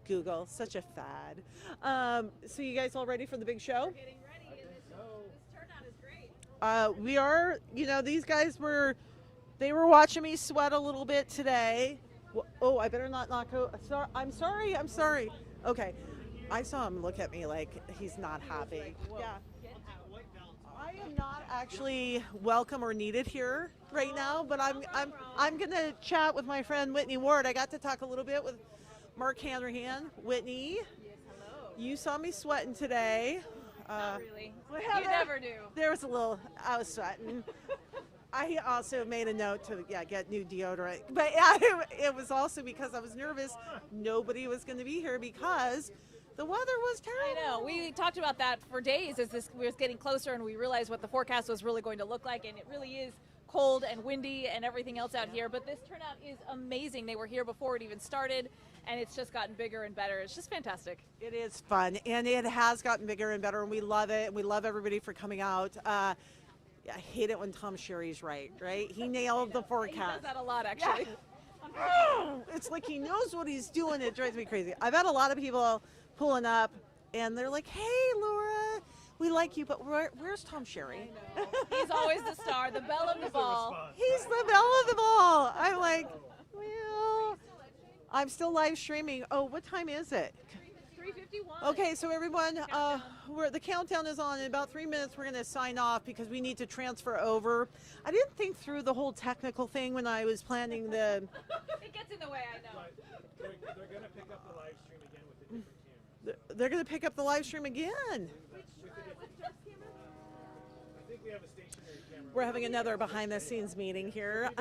Google, such a fad. So you guys all ready for the big show? We're getting ready, and this turnout is great. We are, you know, these guys they were watching me sweat a little bit today. Oh, I better not knock out. I'm sorry. Okay. I saw him look at me like he's not happy. Yeah. I am not actually welcome or needed here right now, but I'm gonna chat with my friend Whitney Ward. I got to talk a little bit with Mark Hanrahan. Whitney, Yes, hello. you saw me sweating today. Not really. well, You never do. There was a little. I was sweating. I also made a note to get new deodorant, but yeah, it was also because I was nervous. Nobody was going to be here because the weather was terrible. I know. We talked about that for days as this was getting closer, and we realized what the forecast was really going to look like, and it really is cold and windy and everything else out here. But this turnout is amazing. They were here before it even started, and it's just gotten bigger and better. It's just fantastic. It is fun, and it has gotten bigger and better, and we love it. And we love everybody for coming out. I hate it when Tom Sherry's right? He nailed the He forecast. does that a lot, actually. It's like he knows what he's doing. It drives me crazy. I've had a lot of people pulling up, and they're like, "Hey, Laura, we like you, but where's Tom Sherry?" He's always the star, the belle of the ball. He's the belle of the ball. I'm like, well, I'm still live streaming. Oh, what time is it? 3:51. Okay, so everyone, the countdown is on. In about 3 minutes, we're going to sign off because we need to transfer over. I didn't think through the whole technical thing when I was planning the. It gets in the way, I know. They're going to pick up the live stream again with a different camera. They're going to pick up the live stream again. I think we have a stationary camera. We're having another behind-the-scenes meeting here.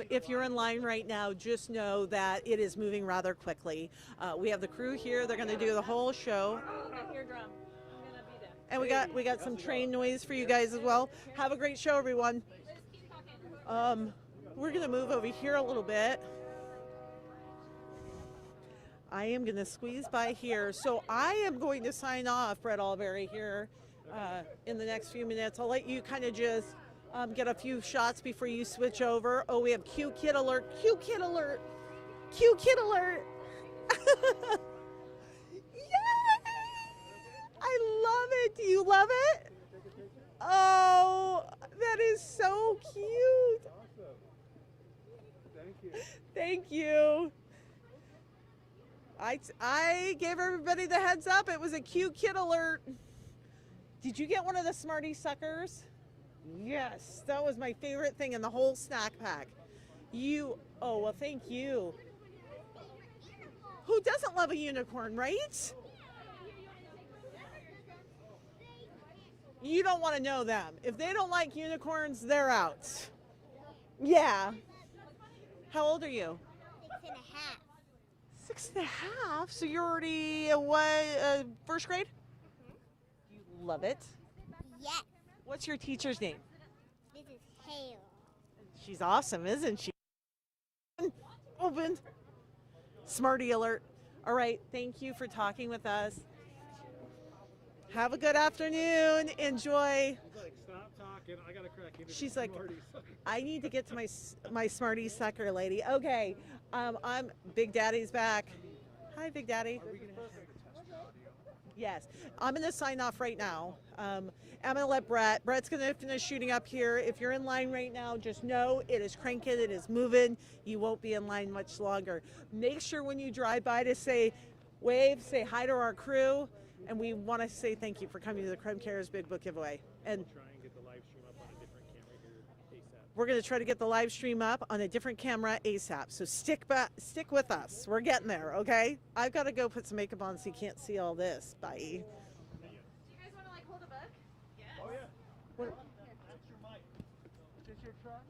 If you're in line right now, just know that it is moving rather quickly. We have the crew here. They're going to do the whole show. I hear drum. I'm going to be there. And we got some train noise for you guys as well. Have a great show, everyone. Liz, keep talking. We're going to move over here a little bit. I am going to squeeze by here. So I am going to sign off, Brett Alberry, here in the next few minutes. I'll let you kind of just get a few shots before you switch over. Oh, we have Q Kid Alert, Q Kid Alert, Q Kid Alert. Yay! I love it. Do you love it? Oh, that is so cute. Thank you. Thank you. I gave everybody the heads up. It was a Q Kid Alert. Did you get one of the Smarty Suckers? Yes, that was my favorite thing in the whole snack pack. Oh, well, thank you. Who doesn't love a unicorn, right? You don't want to know them. If they don't like unicorns, they're out. Yeah. How old are you? 6.5. 6.5. So you're already first grade? You love it. Yes. What's your teacher's name? This is Hale. She's awesome, isn't she? Opened. Smarty alert. All right. Thank you for talking with us. Have a good afternoon. Enjoy. He's like, stop talking. I gotta crack into She's like, I need to get to my Smarties sucker lady. Okay. I'm Big Daddy's back. Hi, Big Daddy. Yes. I'm going to sign off right now. I'm going to let Brett's going to finish shooting up here. If you're in line right now, just know it is cranking, it is moving. You won't be in line much longer. Make sure when you drive by to wave, say hi to our crew. And we want to say thank you for coming to the KREM Cares Big Book Giveaway. And try and get the live stream up on a different camera here ASAP. we're going to try to get the live stream up on a different camera ASAP. So stick with us. We're getting there, okay? I've got to go put some makeup on so you can't see all this. Bye. Do you guys want to like hold a book? Yes. Oh yeah. What- That's your mic. Is this your truck?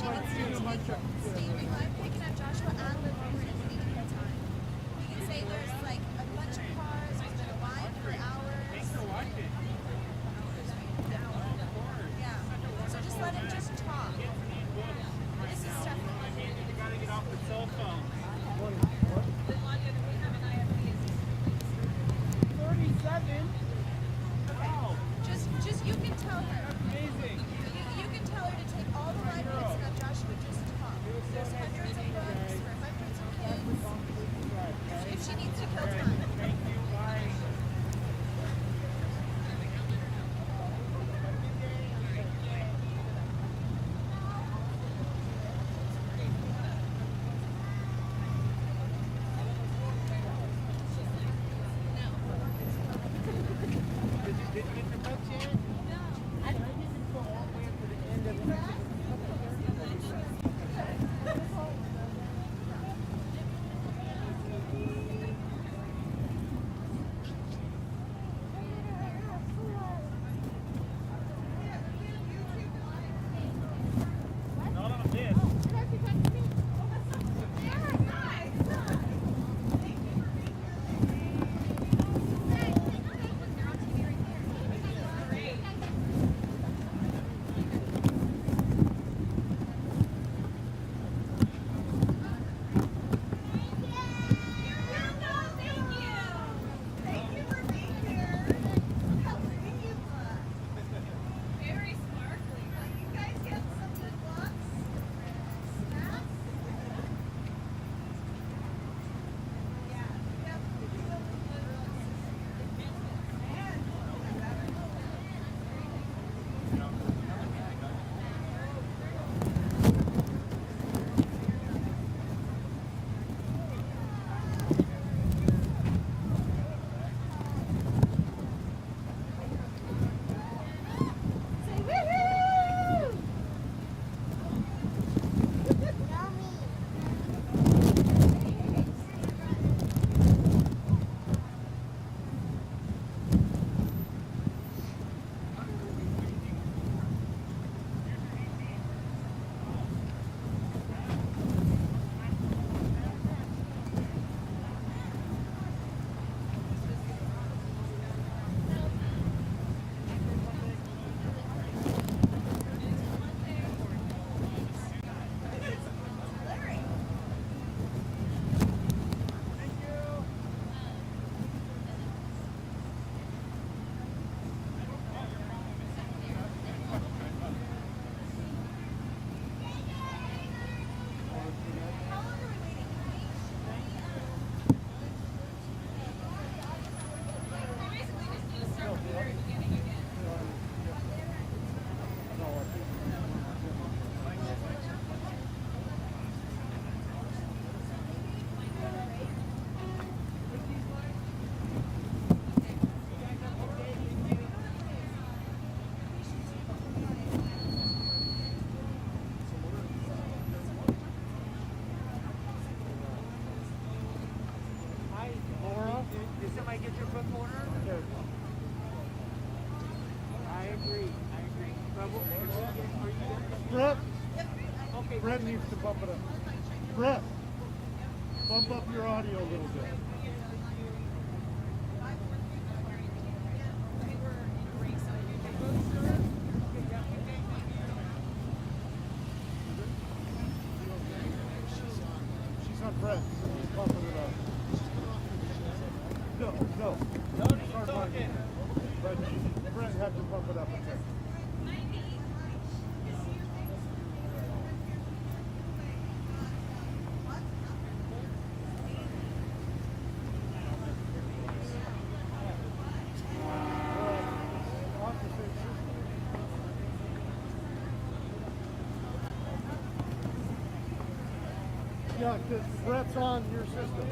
she needs to Steve, I'm picking up Joshua and Liv over at any given time. We can say there's like a bunch of cars, there's been a line for hours. Yeah. So just let him just talk. This is stuff. You gotta get off the cell phone. 37. Just you can tell her. Amazing. You can tell her to take all the line points and have Joshua just talk. There's hundreds of books for hundreds of kids. If she needs to kill time. Thank you. Bye. Did you get your books yet? I didn't go all the way up to the end of the Not on this. Very sparkly. You guys get some good looks? Snacks? Say woohoo! Hi, Laura. Did somebody get your book order? I agree. Brett, Okay. Brett needs to bump it up. Brett, bump up your audio a little bit. She's on Brett. She's bumping it up. No. Start talking. But Brett had to bump it up a bit. Yeah, because Brett's on your system.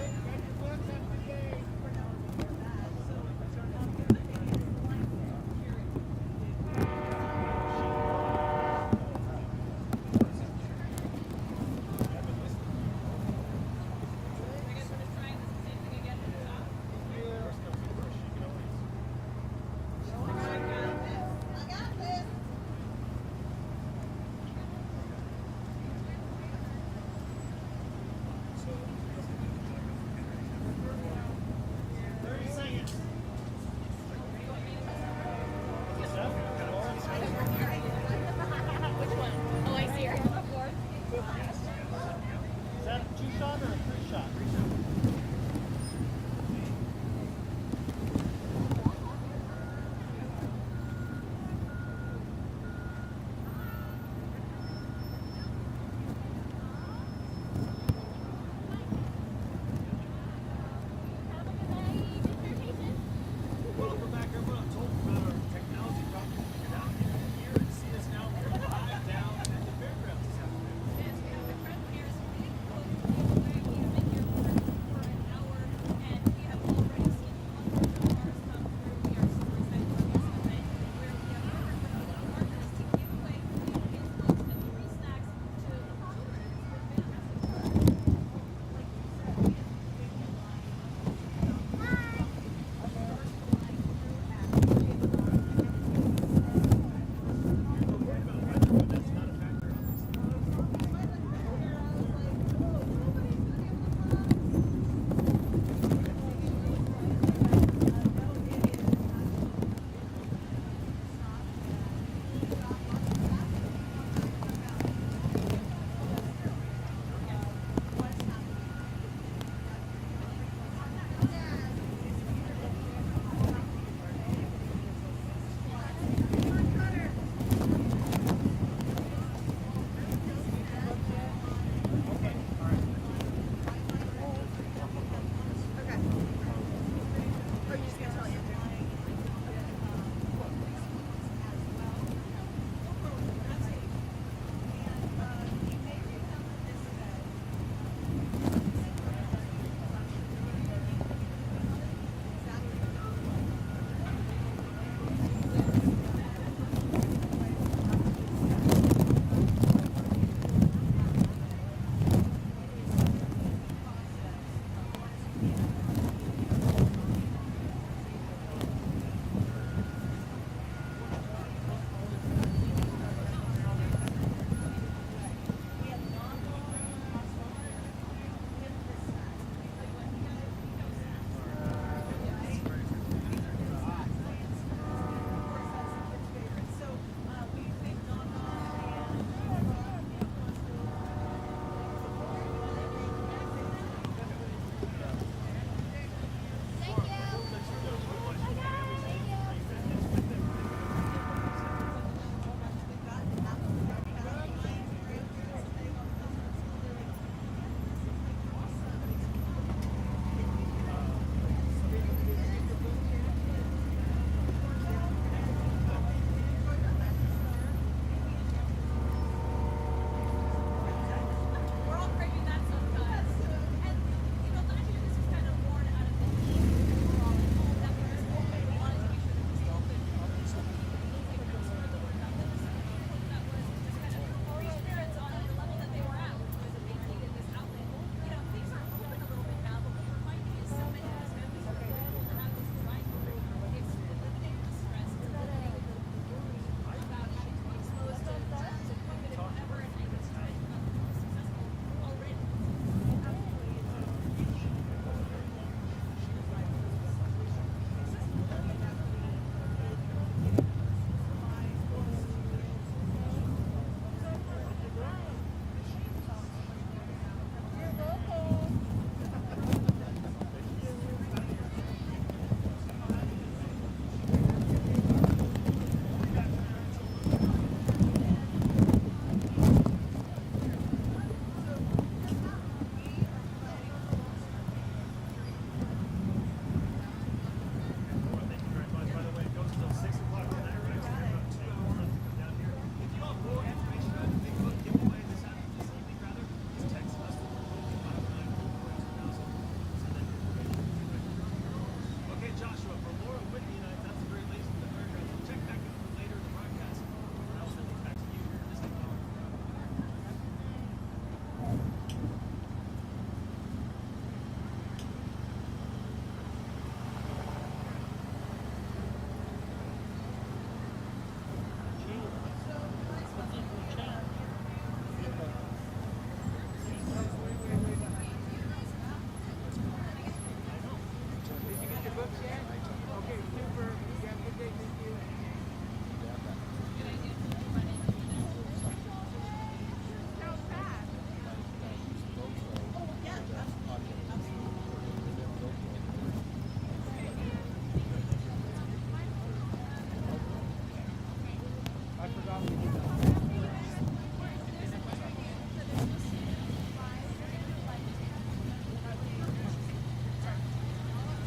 Is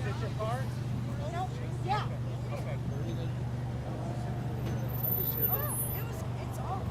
it your car? No, yeah. Okay. It's all.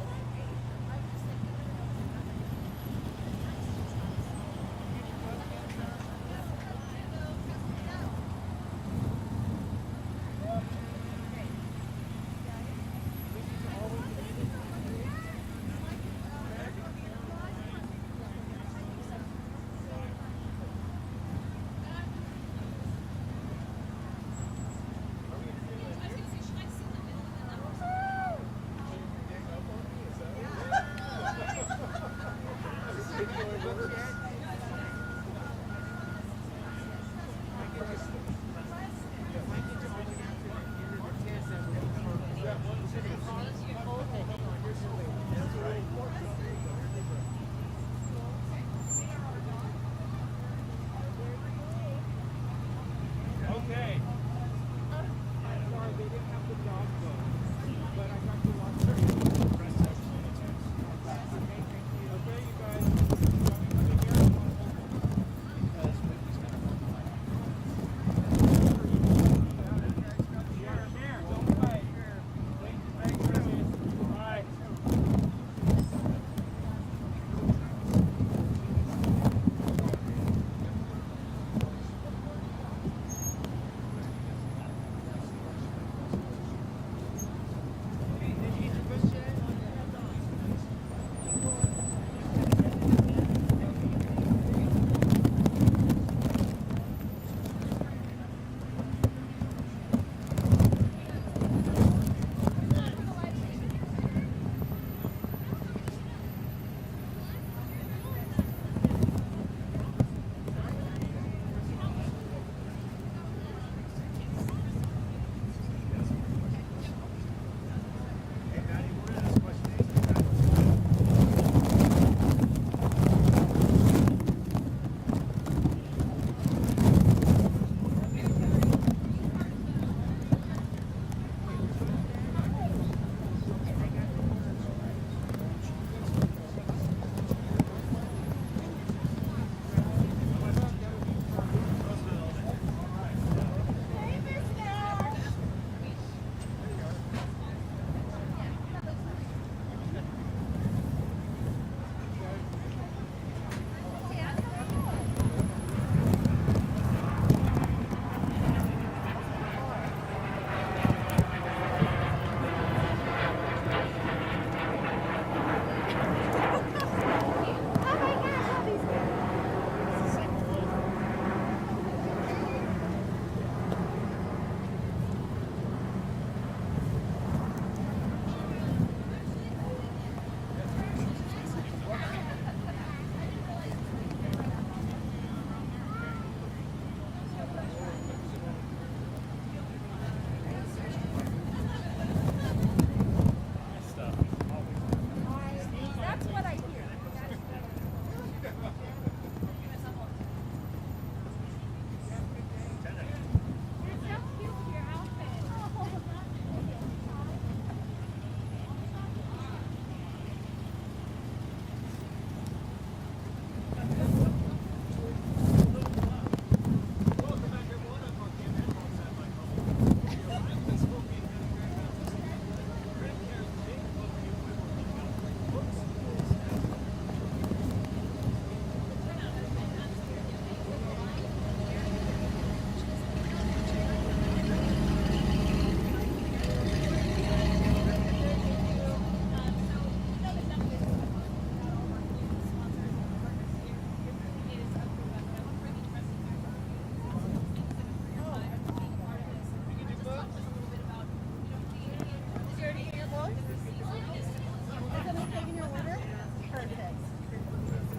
Okay. Sorry, they didn't have the dog book, but I got the one. Okay, you guys. Here, don't fight.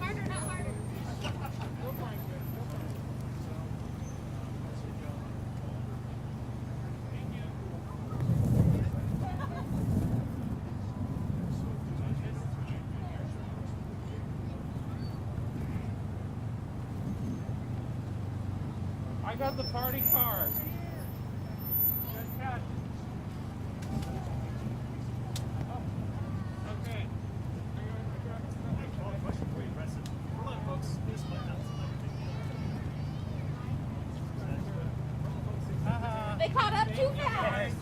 Thanks, bye. I got the party car. Good catch. Oh. too fast.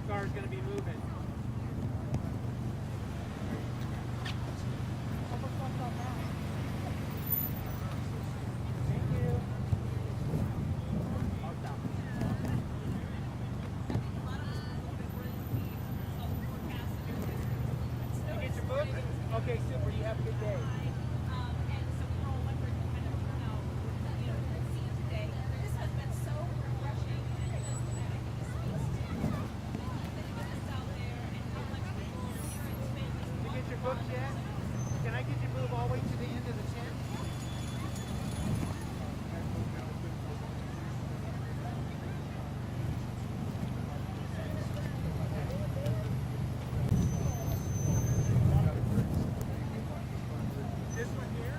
Car's gonna be moving. Okay, super. You have a good day. Did you get your books yet? Can I get you to move all the way to the end of the tent? This one here?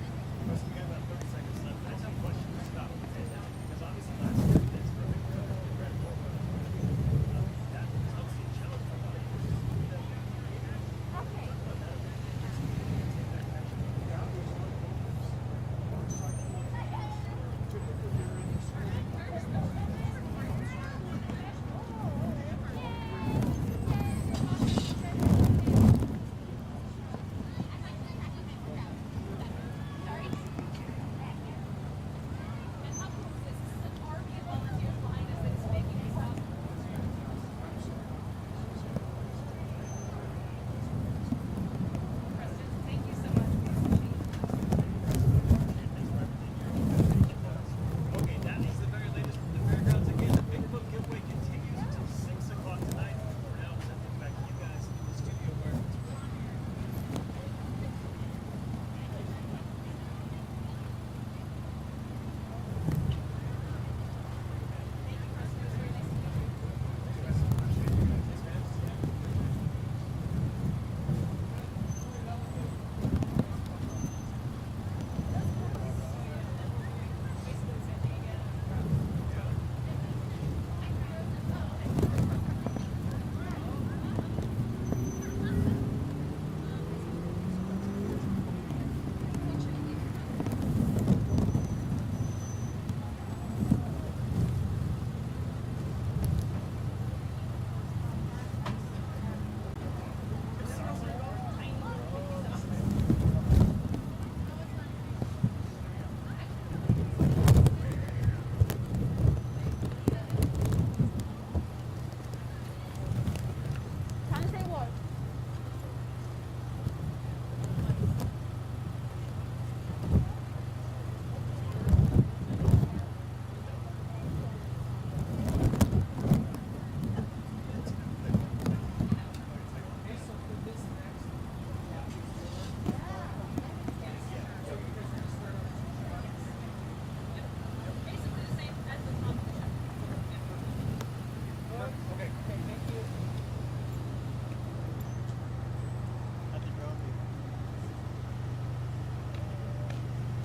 Okay, that is the very latest from the fairgrounds. Again, the Big Book giveaway continues until 6 o'clock tonight. For now, I'm sending it back to you guys in the studio where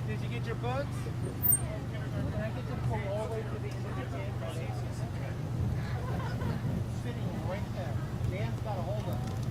Did you get your books? Can I get you to pull all the way to the end of the tent? Sitting right there. Dan's got a hold of it.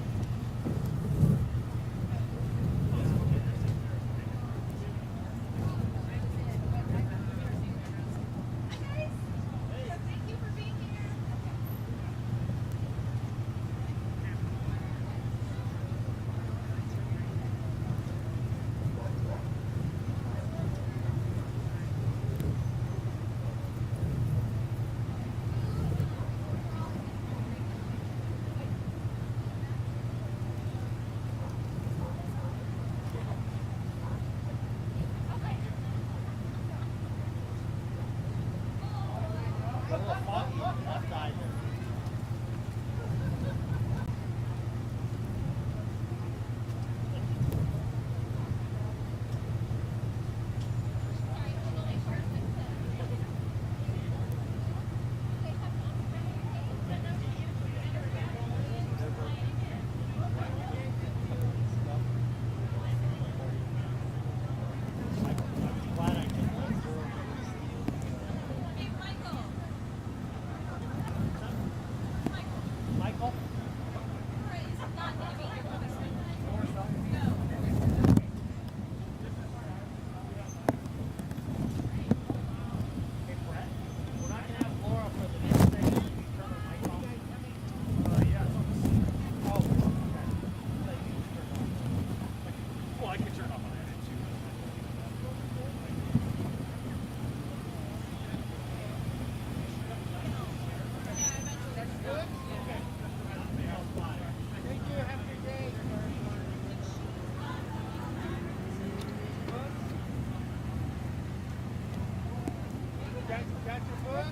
got your books?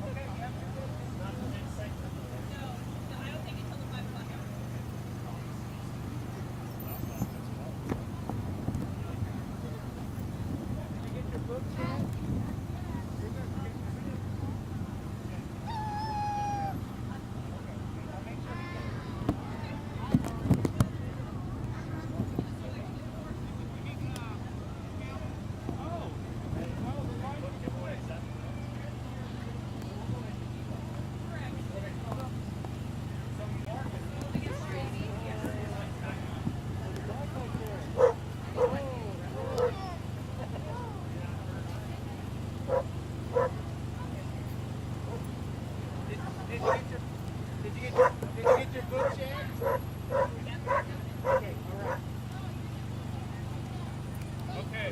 Okay, yep. Did you get your books yet? Did you get your books yet? Okay, all right. Okay.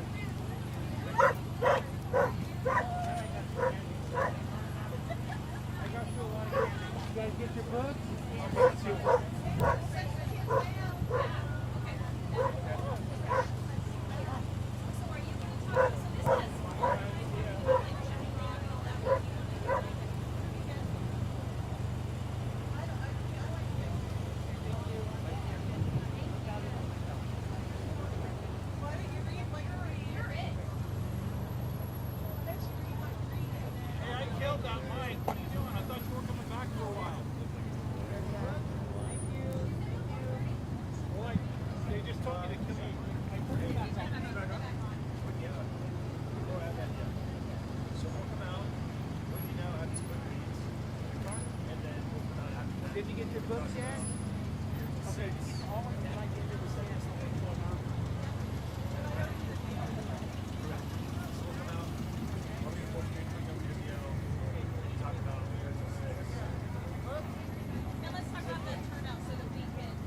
I got you a lot of candy. You guys get your books? Okay, let's see what. Hey, I killed that mic. What are you doing? I thought you were coming back for a while. Well, they just told me to kill you. So we'll come out, let you know how to split these, and then we'll come out after that. Did you get your books yet? Okay. All of them like into the same thing going on. So we'll come out. I'll be able to take a video and talk about it. And let's talk about that turnout so that we can.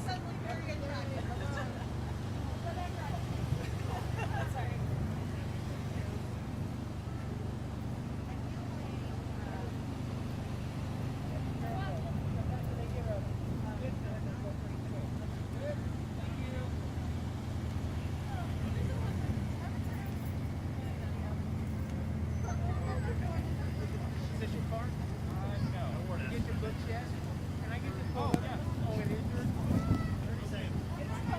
suddenly very attractive. Is this your car? No. Did you get your books yet? Can I get your phone? Oh, yeah. Oh, it is yours? 30 seconds.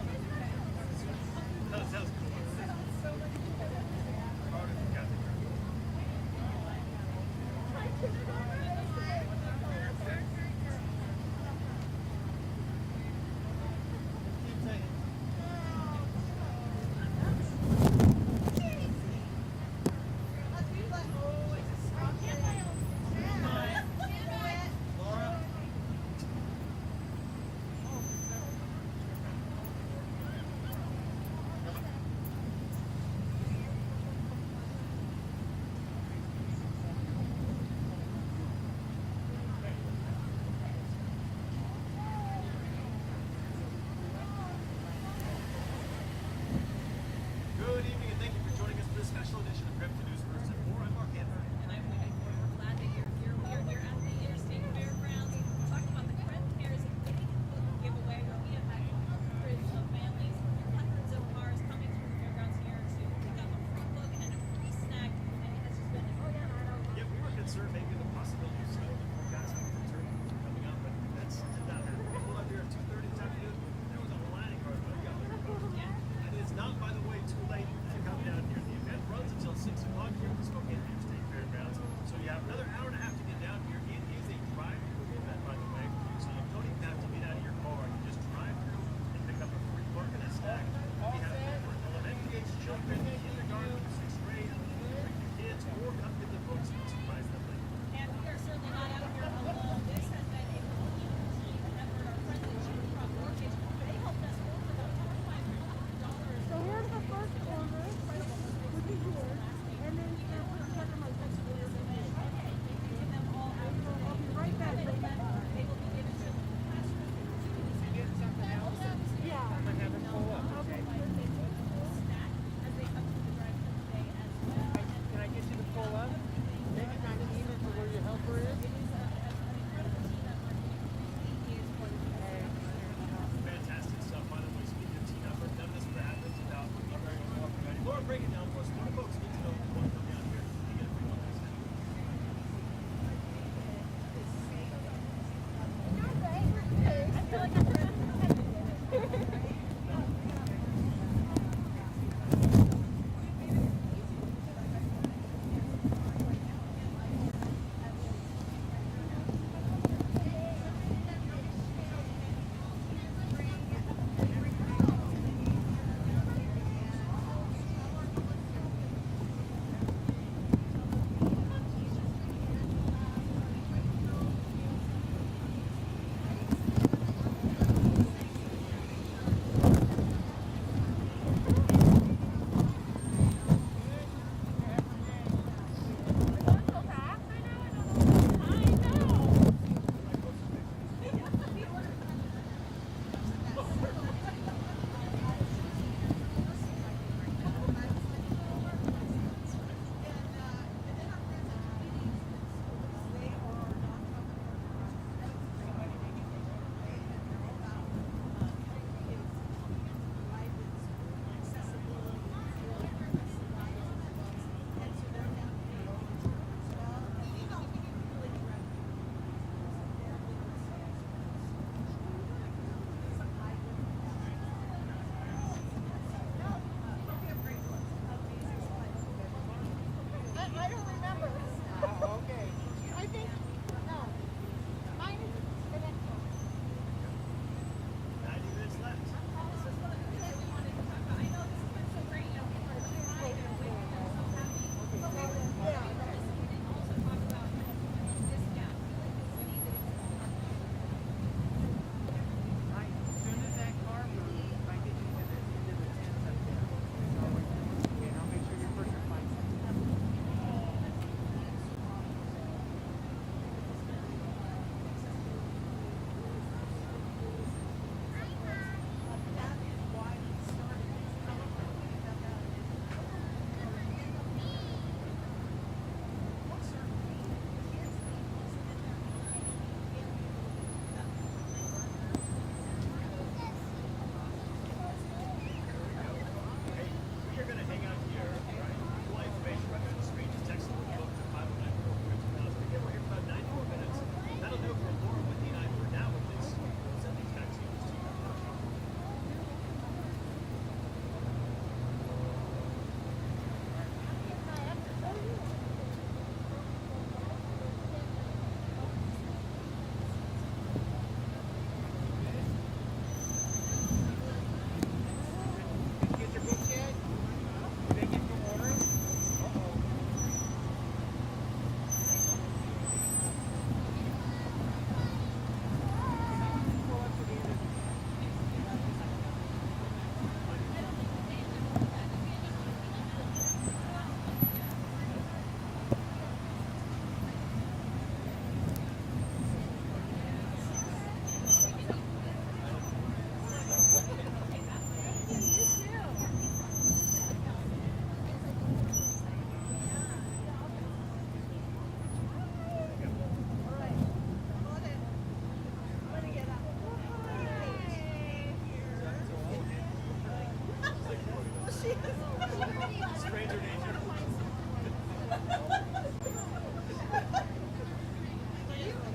Stranger danger.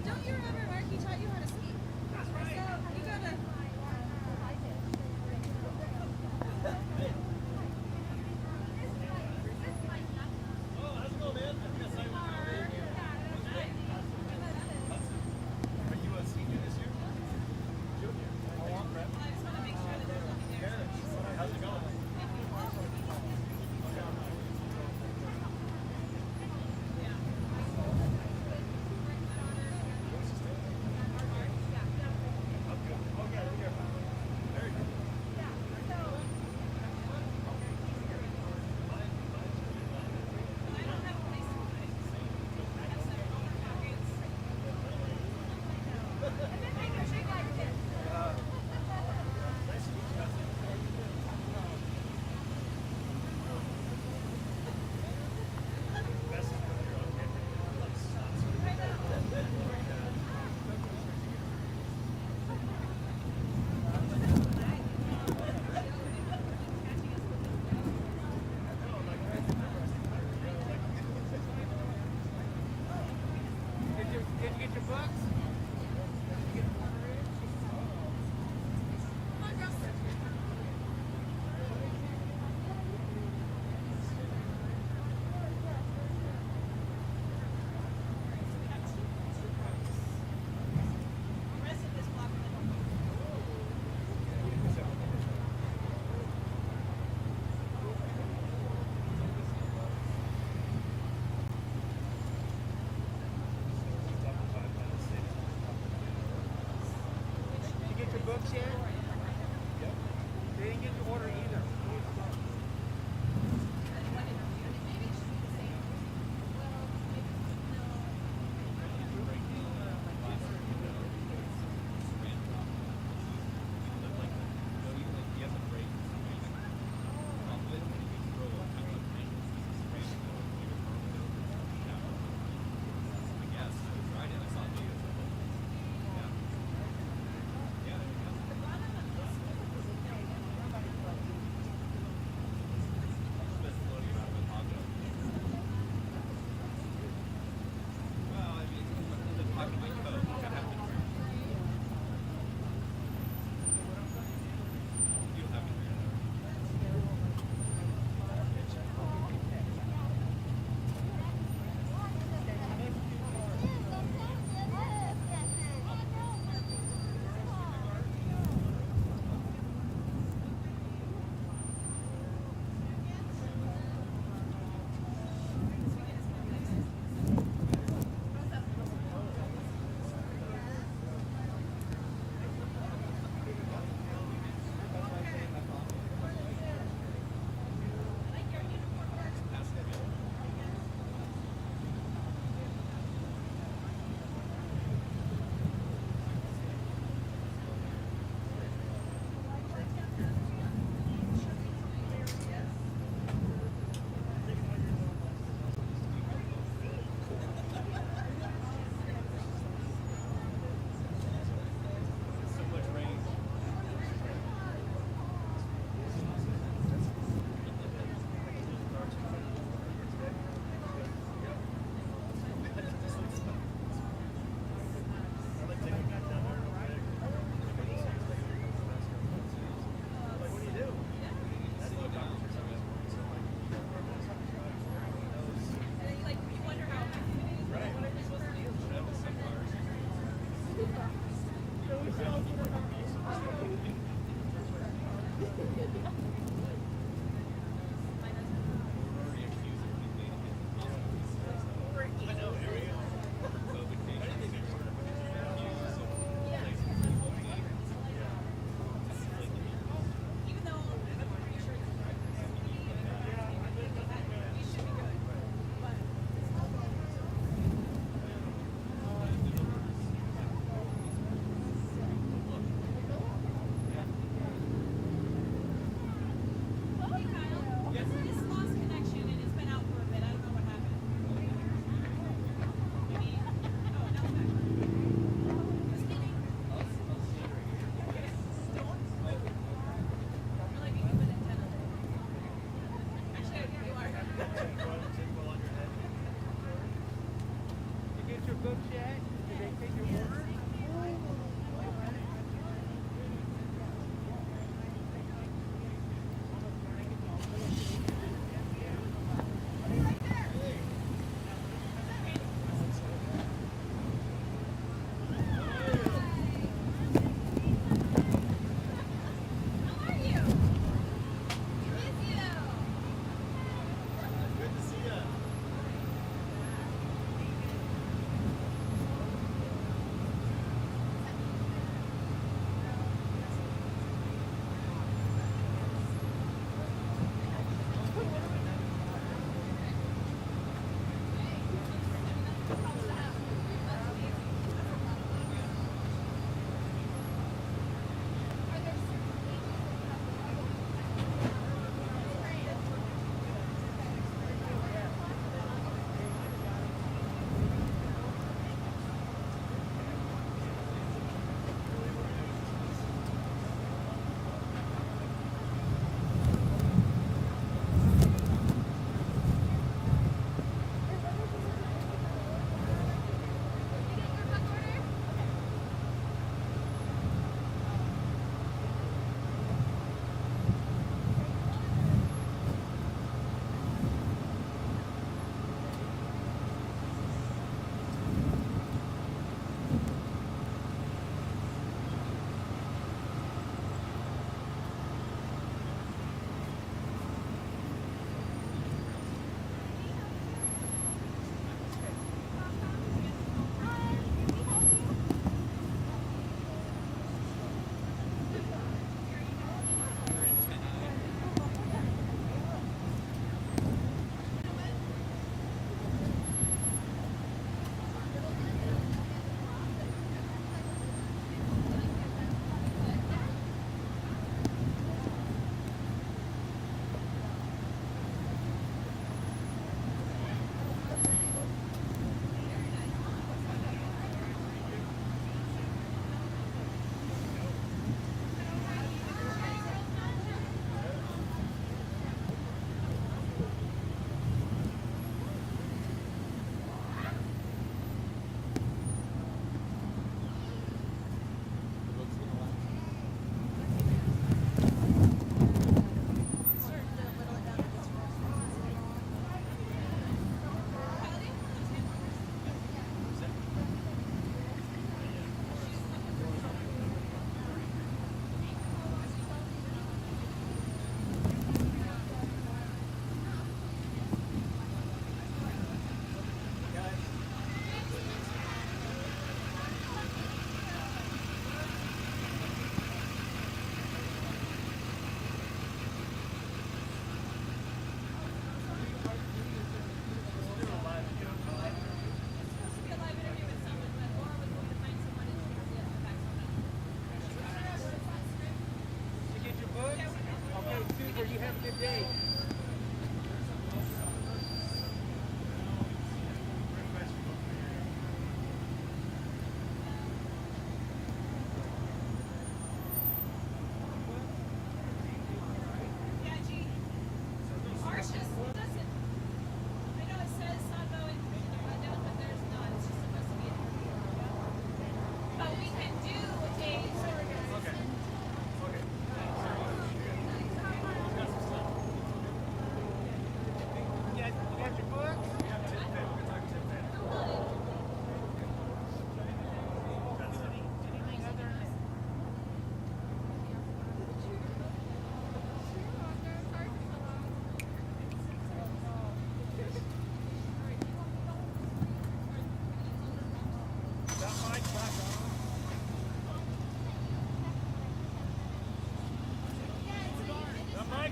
Don't you remember Marky taught you how to ski? That's right. So you gotta. Oh, how's it going, man? Are you a senior this year? Junior. How long, Brett? How's it going?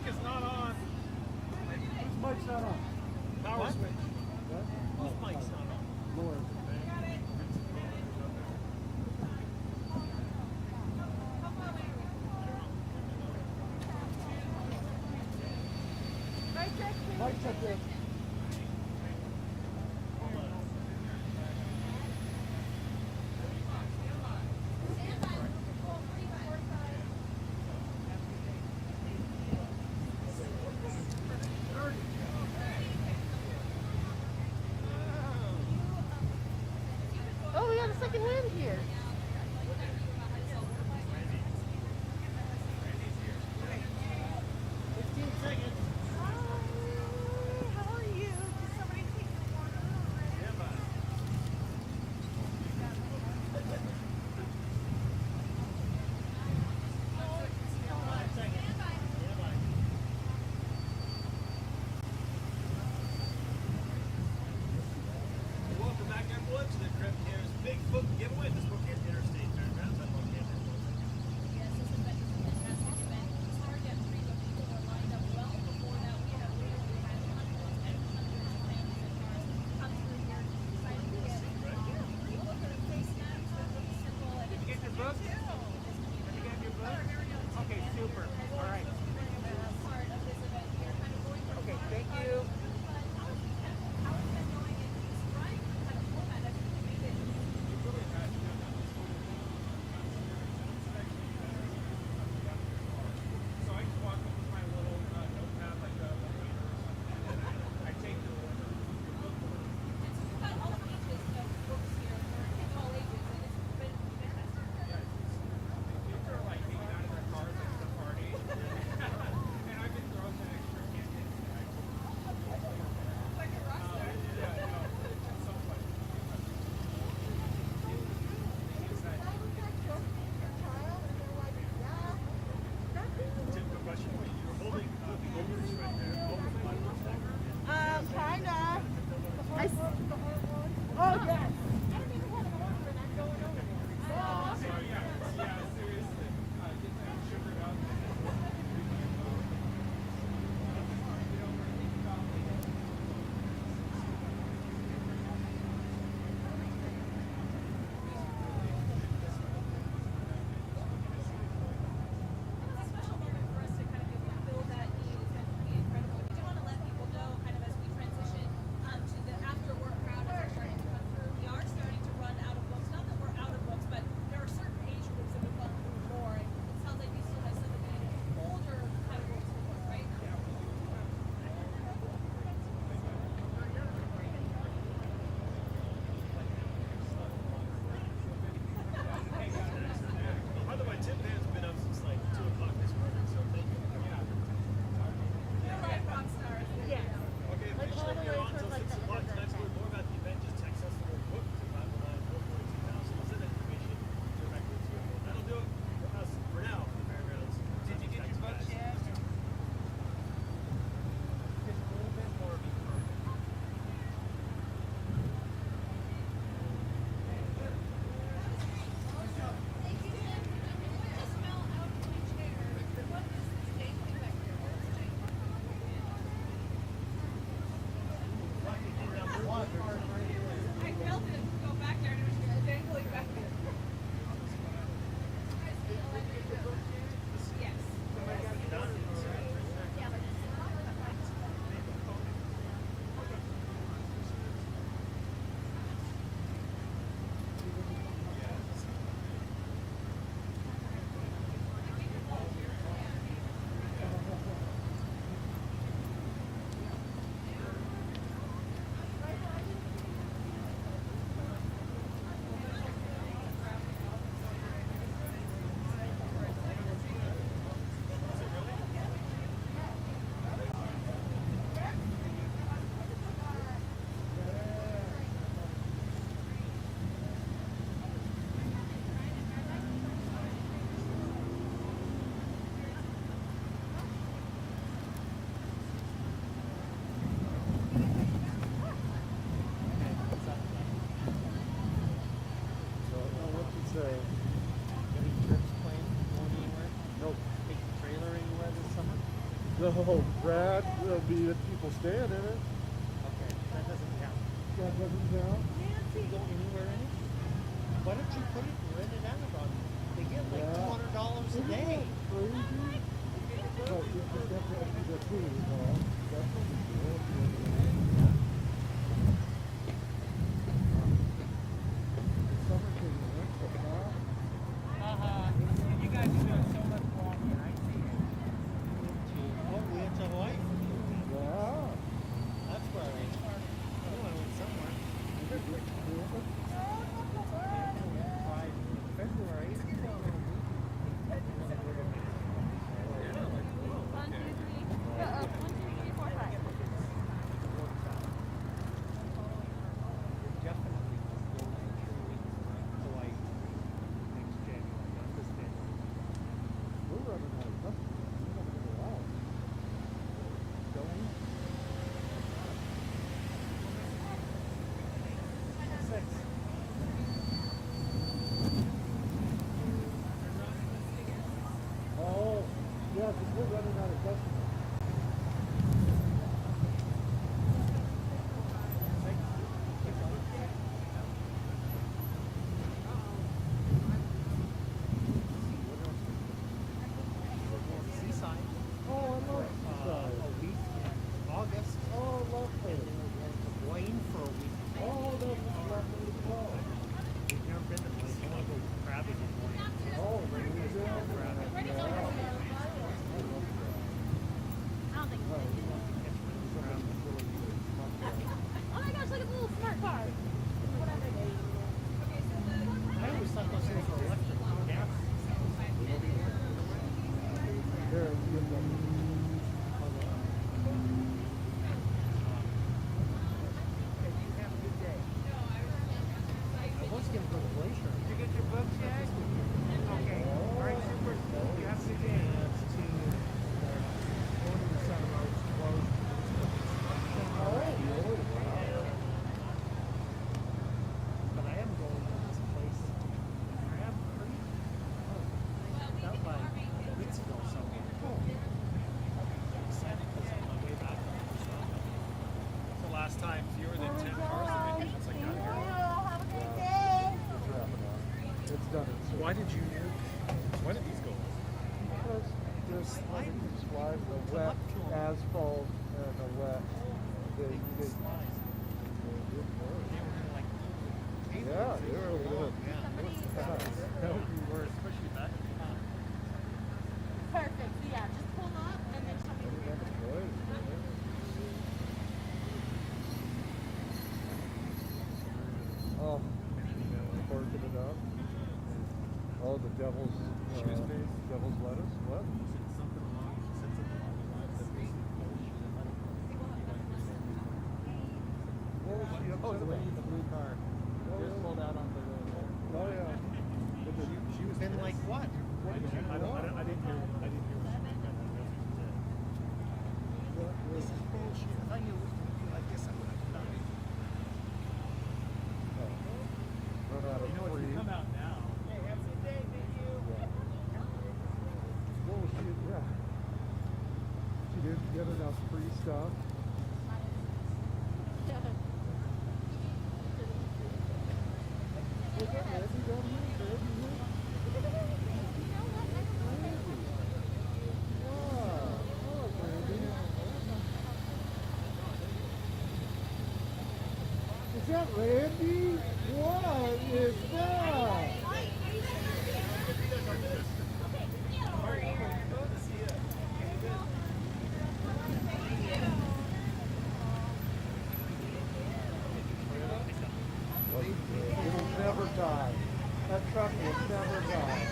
mic is not on. Whose mic's not on? Power switch. What? Whose mic's not on? Lord. Mic check there. Oh, we got a second wind here. How are you? Did somebody take your water? Welcome back, everyone, to the KREM Cares Bigfoot giveaway at the Spokane No, Brad will be the people staying in it. Okay, that doesn't count. That doesn't count. Go anywhere in it? Why don't you put it rent it out on? They get like $200 a day. Crazy. But you just have to empty the food, that's what we do. Summer thing, You guys are doing so much walking. I see it. Oh, we went to Hawaii. yeah. That's where I knew I went somewhere. February. Definitely going 2 weeks to Hawaii next January, not this January. We're running out of customers. We're not gonna go out. Going? Oh, yeah, because we're running out of customers. Seaside. Oh, I love Seaside. A week in August. Oh, lovely. And then we're going to Hawaii for a week. Oh, that's lovely as well. We've never been to place. I want to go crabbing in Hawaii. Oh, very good. Oh my gosh, look at the little smart car. I always thought those things were electric. Gas. There, you go. Have a good day. I was going to go to Glacier. Did you get your books yet? Okay. All right, super. You have a good day. To Golden Sun Road's closed. But I am going to this place. Crab Creek. Out by Wheatsville somewhere. I'm excited because on my way back on the first stop. It's the last time fewer than 10 cars have been used like that here. It's done it. So Why did these go? because there's everything's wide, the wet asphalt and the wet. They yeah, they were good. That would be worse, especially back. Perfect. So yeah, just pull up and then show me where That's great. Oh, forking it up. Oh, the devil's devil's lettuce. What? Something along the lines of What was she Oh, upset the lady in about? the blue car just pulled out onto the road. Oh yeah. She was been like what? What did you want? I didn't hear what she said. This is bullshit. I thought you I guess I would have done it. Run out of You know if free. you come out now. Hey, have a good day, thank you. What was she? Yeah. She didn't get enough free stuff. Was that Randy down here? Randy here? Wow. Oh, Randy. Is that Randy? What is that? It'll never die. That truck will never die.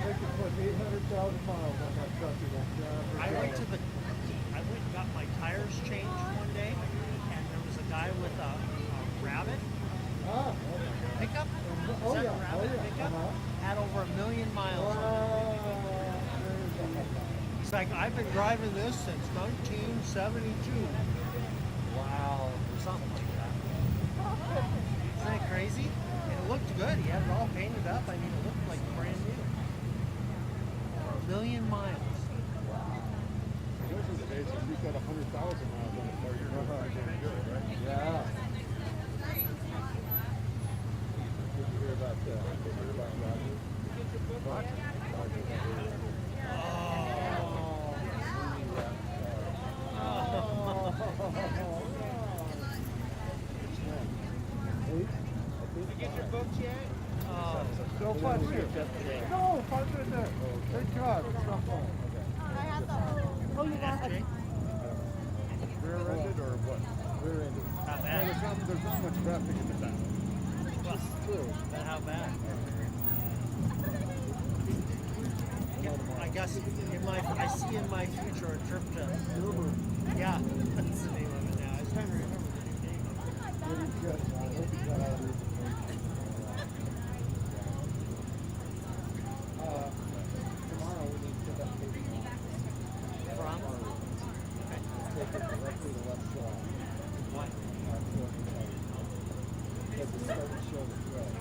They can put 800,000 miles on that truck. It will never I die. went and got my tires changed one day, and there was a guy with a rabbit Ah, pickup. oh Is that yeah, a rabbit oh yeah. pickup? Had over 1 million miles. on it. He's like, I've been driving this since 1972. Wow, or something like that. Isn't that crazy? And it looked good. He had it all painted up. I mean, it looked like brand new. For 1 million miles. got 100,000 miles on it. So you're doing good, right? Yeah. Did you hear about Roger? Did you get your books yet? Still fun here. No, fun right there. Good job. It's not fun. I have the. Oh, you got it. Rear-ended or what? Rear-ended. Not bad. There's not much traffic in the town. Well, True. but how bad? I guess I see in my future a trip to. Yeah, that's the name of it now. I was trying to remember the new name of it. Tomorrow we need to pick up baby From? take it directly to West Shore. What? Because it's starting to show the threads.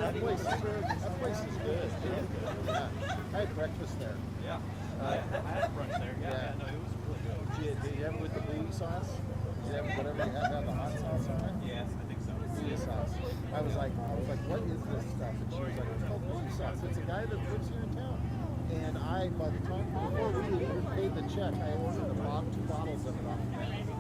That place is good. Yeah. I had breakfast there. Yeah. I had brunch there. Yeah. No, it was really good. Did you have it with the blue sauce? Did you have whatever you had the hot sauce on it? Yeah, I think so. Blue sauce. I was like, what is this stuff? And she was like, it's called blue sauce. It's a guy that lives here in town. And by the time before we had even paid the check, I ordered the 2 bottles of it off the menu.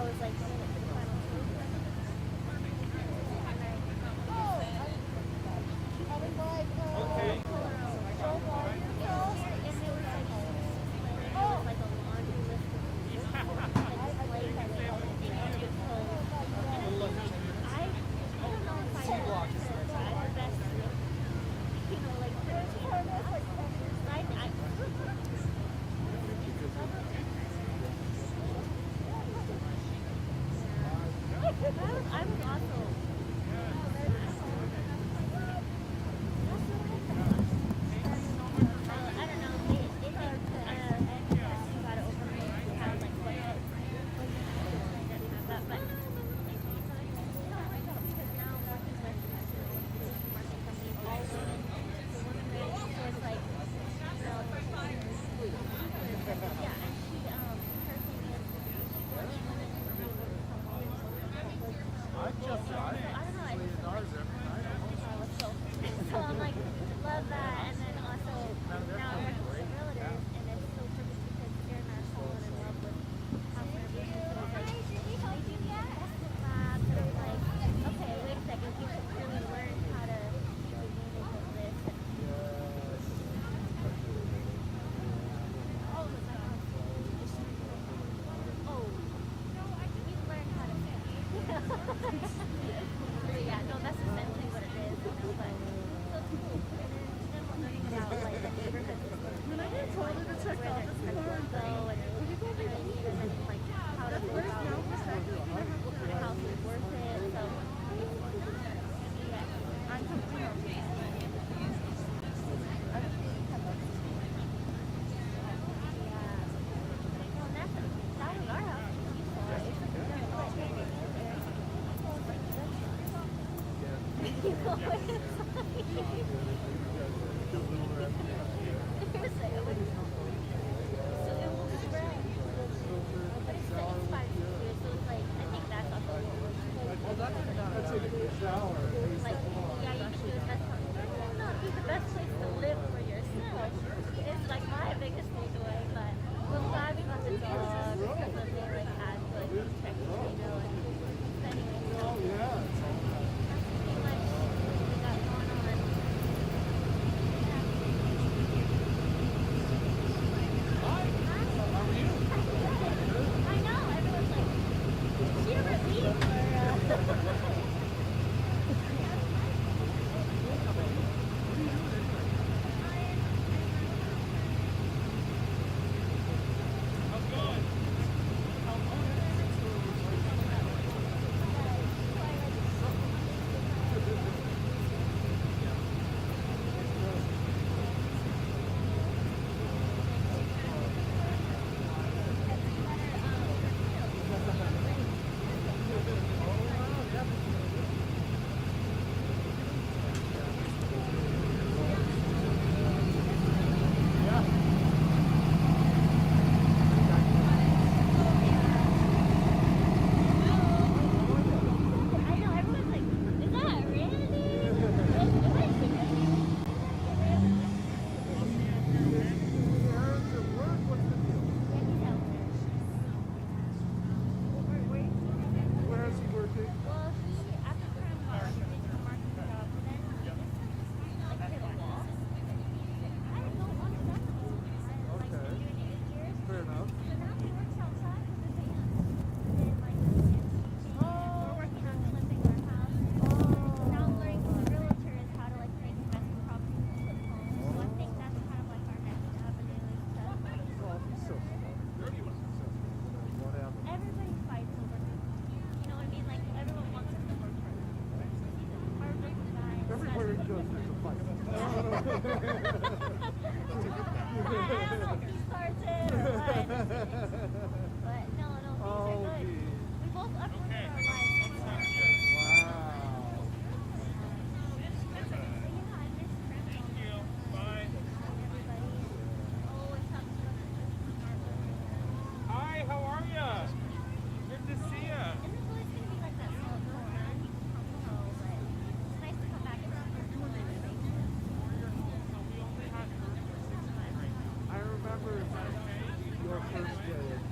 was like running it for the final two. I was also so I'm like, love that, and then also now I'm working with realtors, and it's so perfect because Sarah and I are falling in love with house renovations. So it's like, I do the estimate lab, but I'm like, okay, wait a second, you should really learn how to take advantage of this. We've learned how to yeah, no, that's essentially what it is, you know, but so it's cool. And then we're learning about like the neighborhood system. I get told her to check out this go and like how to go about if the house is worth it. So yeah, I'm completely that was our house. It's like my biggest takeaway, but we're glad we got the dog because of they like had to like check the window and anyway. So that's pretty much what we got going on. I know, everyone's like, did she ever leave or I know, everyone's like, is that Randy? Where is he working? Well, he, after KREM, he did some marketing job, but then he just, like, hit a wall. I don't want to that. Like, been doing it 8 years. Fair enough. So now he works outside with his van. And then, like, we're working on flipping our house. So now I'm learning from the realtors how to, like, make investment properties and flip homes. So I think that's kind of like our next avenue is to, Well, he's so smart. What happened? everybody fights over him. You know what I mean? Like, everyone wants him to work for them. He's a hard-working guy. Everywhere he goes, there's a fight. I don't know if he starts it or what. But no, things are good. We both uprooted our lives. Wow. But yeah, I miss KREM so much. Everybody. Oh, it's not so much. Hi, how are ya? Good to see ya. And this always gonna be like that, so no fun, comfortable, but it's nice to come back and see people and everything. I remember your first day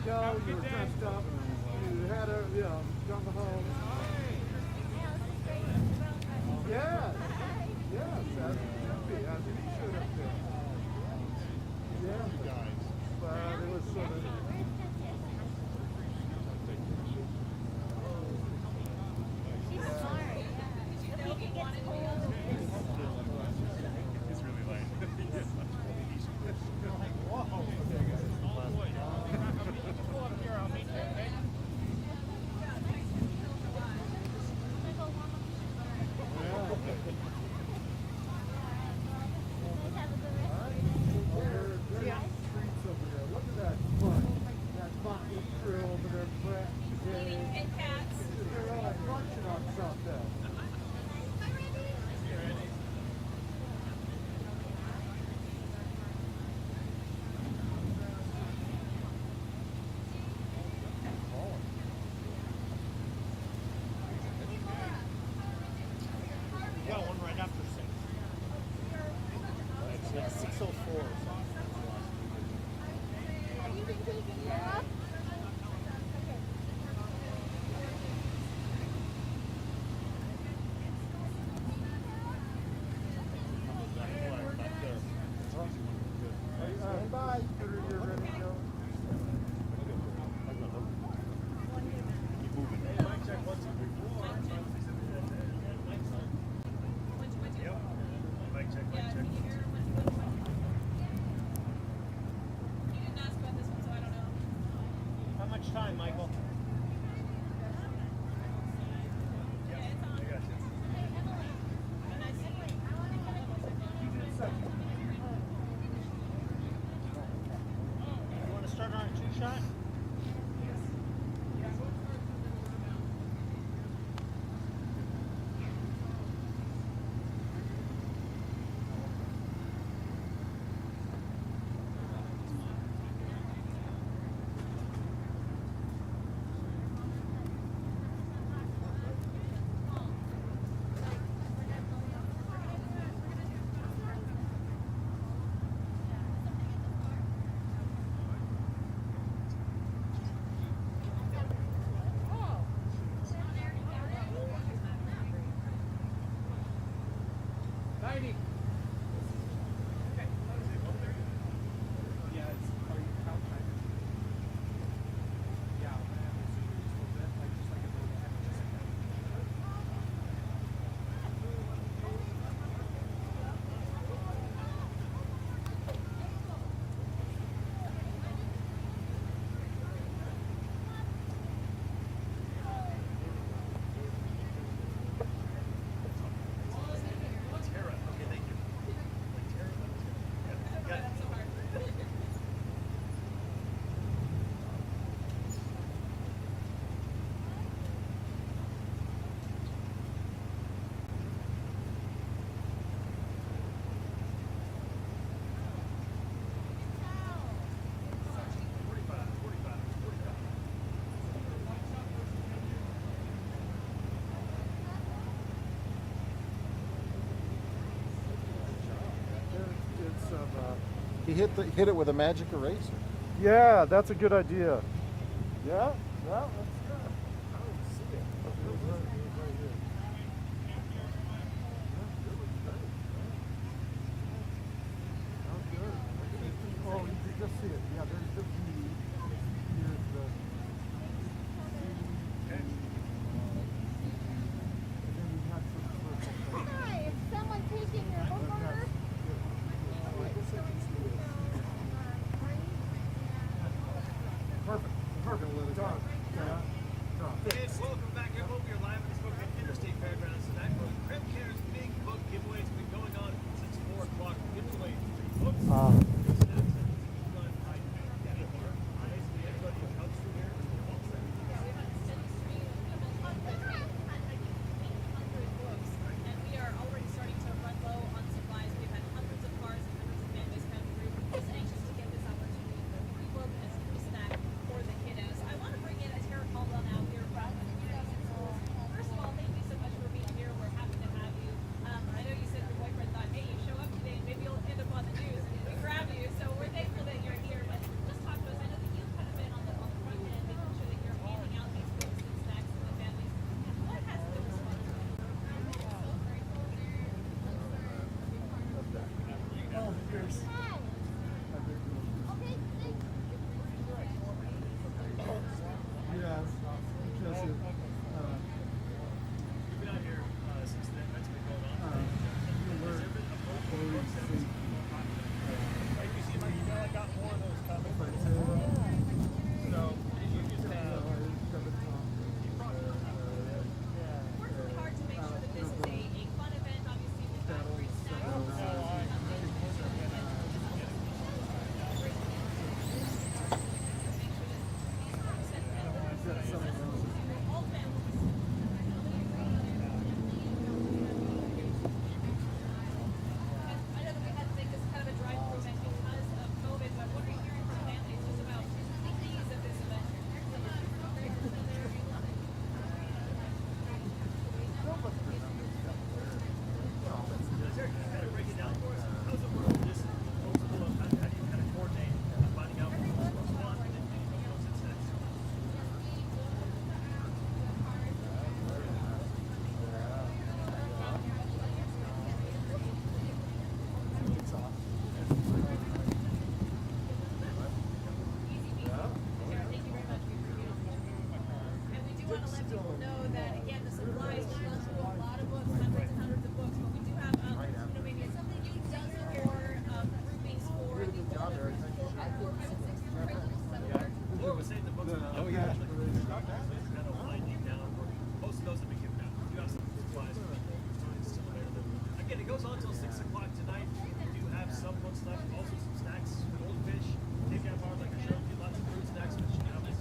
go, you were dressed up, you had a, done the whole. Yes, yes, as it should be, as it should have been. Yeah, but it was sort of. She's smart. The week it gets cold. It's really light. Got one right after 6. It's 6:04 or something. Have you been taking her up? Stand by, you're ready to go. Keep moving. Yep. Mic check, mic check. You didn't ask about this one, so I don't know. How much time, Michael? I got you. You want to start on a 2-shot? He hit it with a magic eraser. Yeah, that's a good idea. Yeah, that's good. I don't see it. Right here. Oh, you can just see it. Yeah, there's the V. Here's the and then we had some circle. Hi, is someone taking your book order? Perfect. Done. want to let people know that, again, the supplies, we don't do a lot of books, hundreds and hundreds of books, but we do have, maybe something you done for groupings for the Oh, yeah. Most of those have been given out. You have some supplies still available. Again, it goes on until 6 o'clock tonight. We do have some books left, also some snacks, goldfish, takeout bars like I showed you, lots of fruit snacks, fish and apples.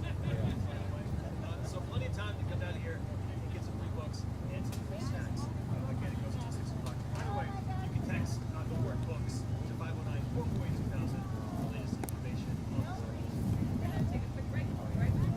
So plenty of time to come down here and get some free books and some free snacks. Again, it goes until 6 o'clock. By the way, you can text the word books to 509-448-2000 for the latest information on the world. We're going to take a quick break. We'll be right back.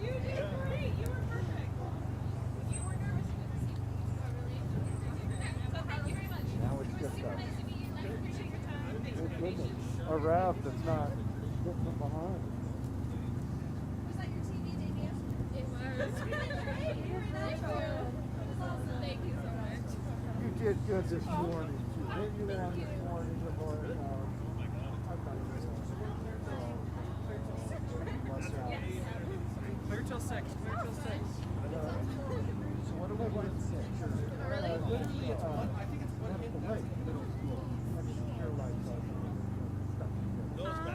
You did great. You were perfect. You were nervous. So thank you very much. Now it's It was just super us. nice to meet you. I appreciate your time. Thanks for Good your goodness. patience. A raft that's not getting from behind. Was that your TV, Damien? It was really great. You were nice. It was awesome. Thank you so much. You did good this morning too. Didn't you want this morning to board out? I thought you were Clear till 6. Clear till 6. So what do we want to say? Really? I think it's one kid. Right, middle school. Awesome.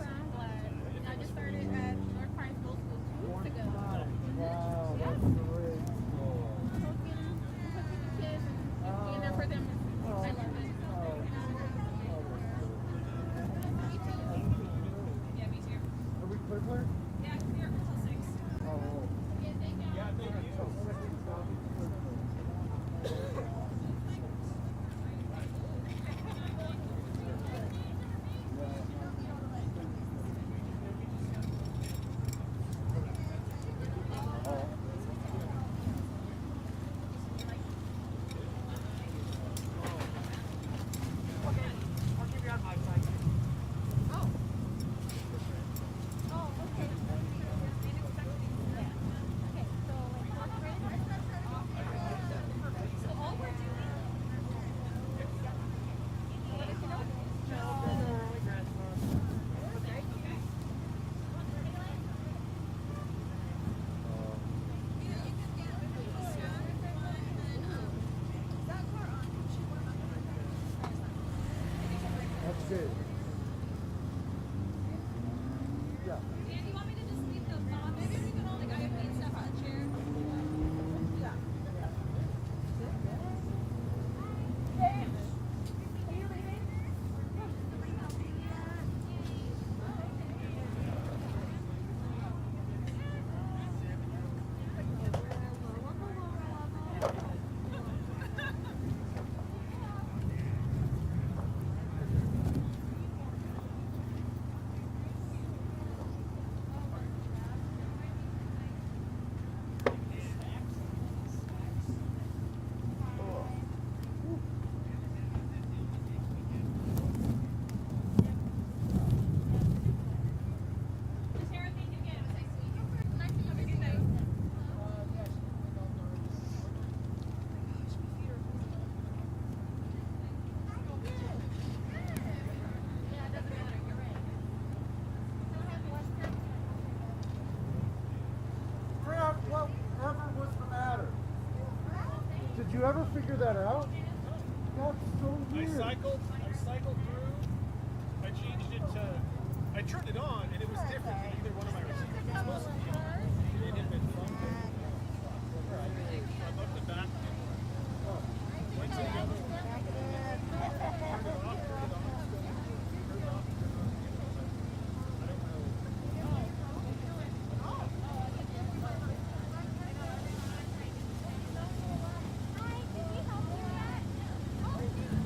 I'm glad. I just started at North Pine School 2 weeks ago. Wow, that's great. Cooking with the kids and being there for them. I love it. Yeah, me too. Are we clear? Yeah, clear until 6. Oh. That's good. Yeah. Dan, do you want me to just leave the box? Maybe we can all the guy who needs stuff on a chair. Yeah. Sarah, thank you again. It was nice to meet you. Nice to meet you. Have a good night. Yeah, it doesn't matter. You're right. Don't have Western. Grant, whatever was the matter? Did you ever figure that out? That's so weird. I cycled through, I changed it to, I turned it on and it was different than either one of my receivers. It's supposed to be on. It had been plugged in. I looked at that, went to the other one, turned it off, turned it on, turned it off, turned it on. I don't know. Hi, can we help you yet? Oh, yeah.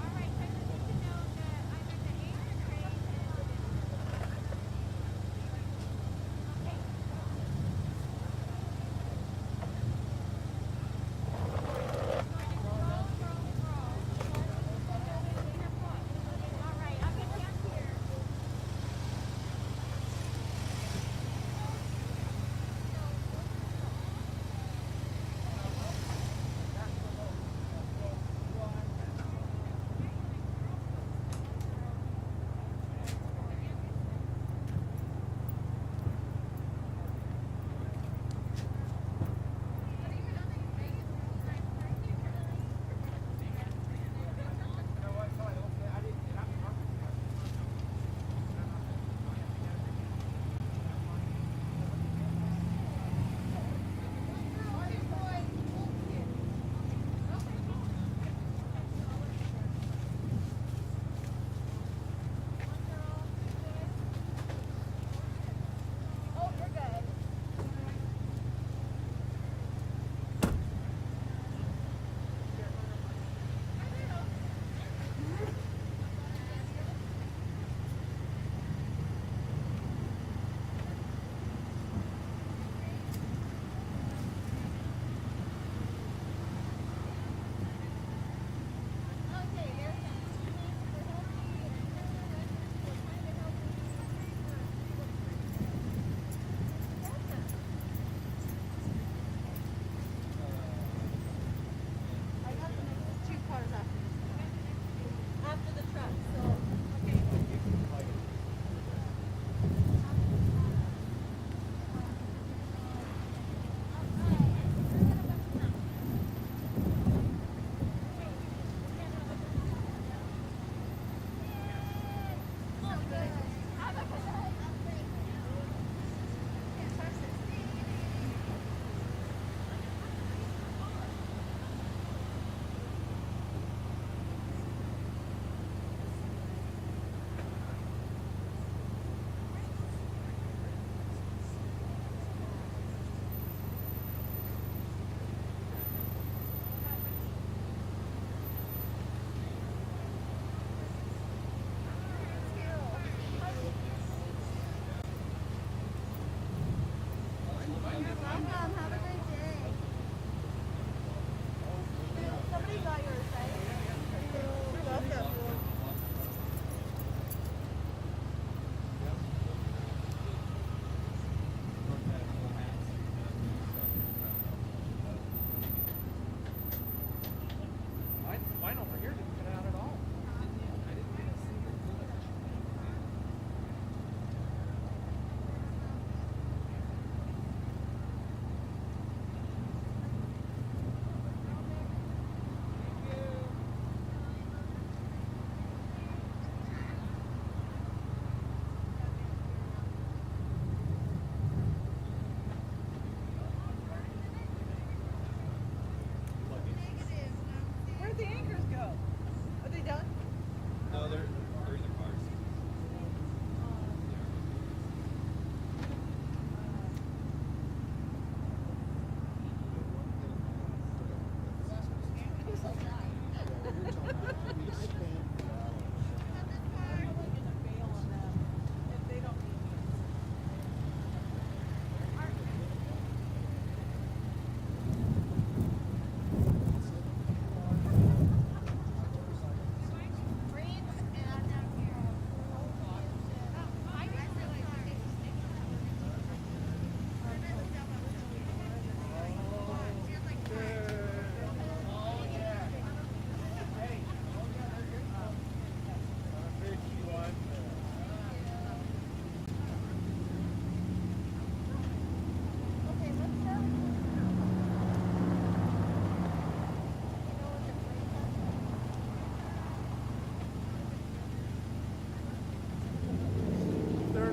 All right, I just need to know that I'm at the 8th grade.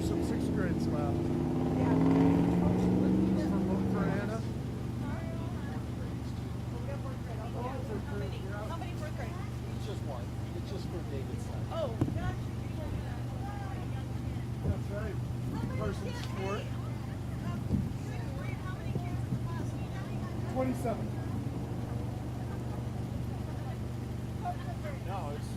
there's some 6th grades left. For Anna. How many 4th grade? It's just one. It's just for David's son. Oh, gotcha. That's right. Person sport. 27. No, it's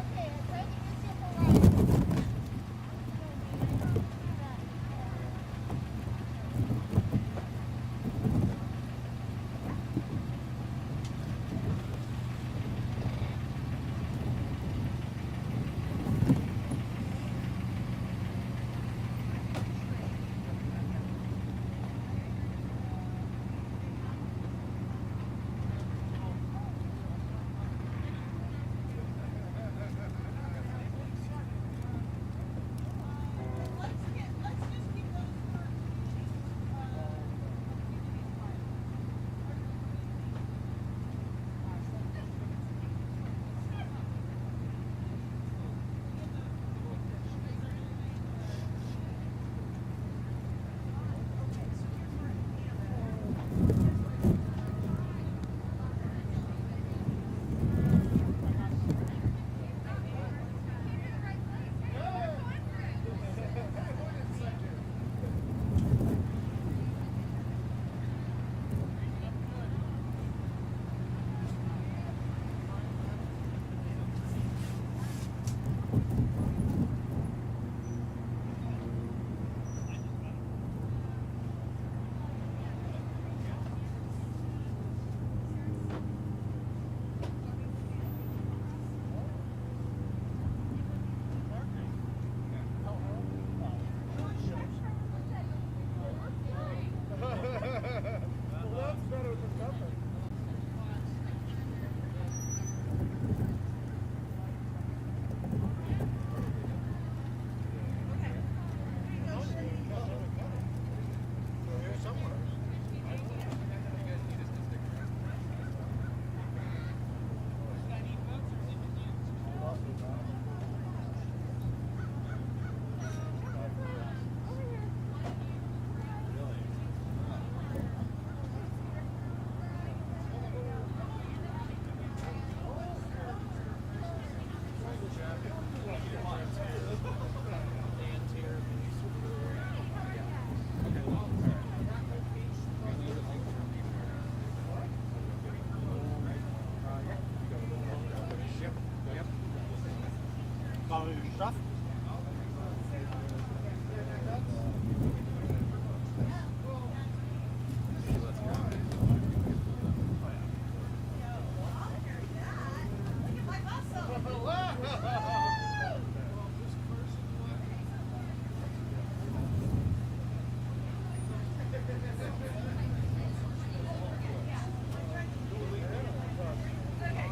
Okay,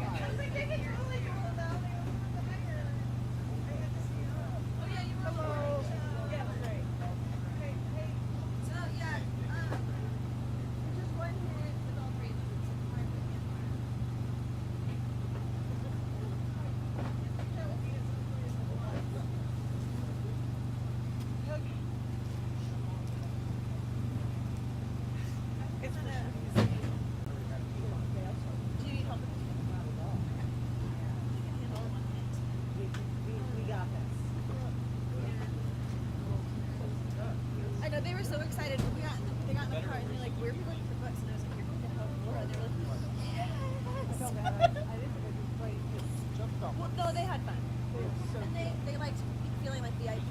I'm trying to get you the light. Stuff. they were so excited. They got in the car and they're like, "Where are we looking for books?" And I was like, "You're going to help Laura." And they were like, "Yes." Well, no, they had fun. And they liked feeling like the IP.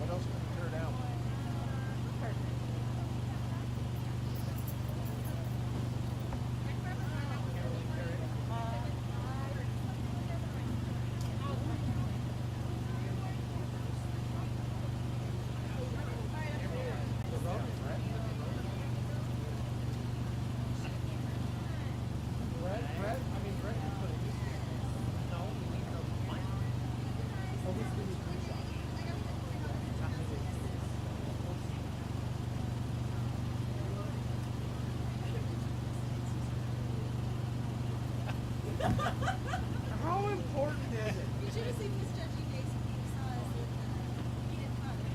What else can you tear down? How important is it? You should have seen his judgy face when he saw us. He didn't comment.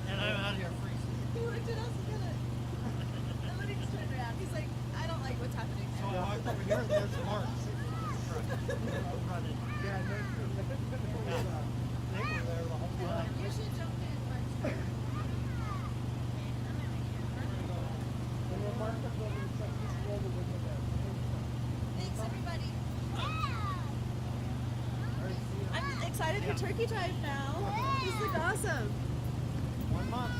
And I'm out here freezing. He looked at us and kind of. And then he just turned around. He's like, "I don't like what's happening." So I walked over here and there's Mark's. Running. Yeah, they were there the whole time. You should jump in, Mark. And when Mark comes over and says, just roll the window down. Thanks, everybody. I'm excited for turkey time now. This looks awesome. 1 month.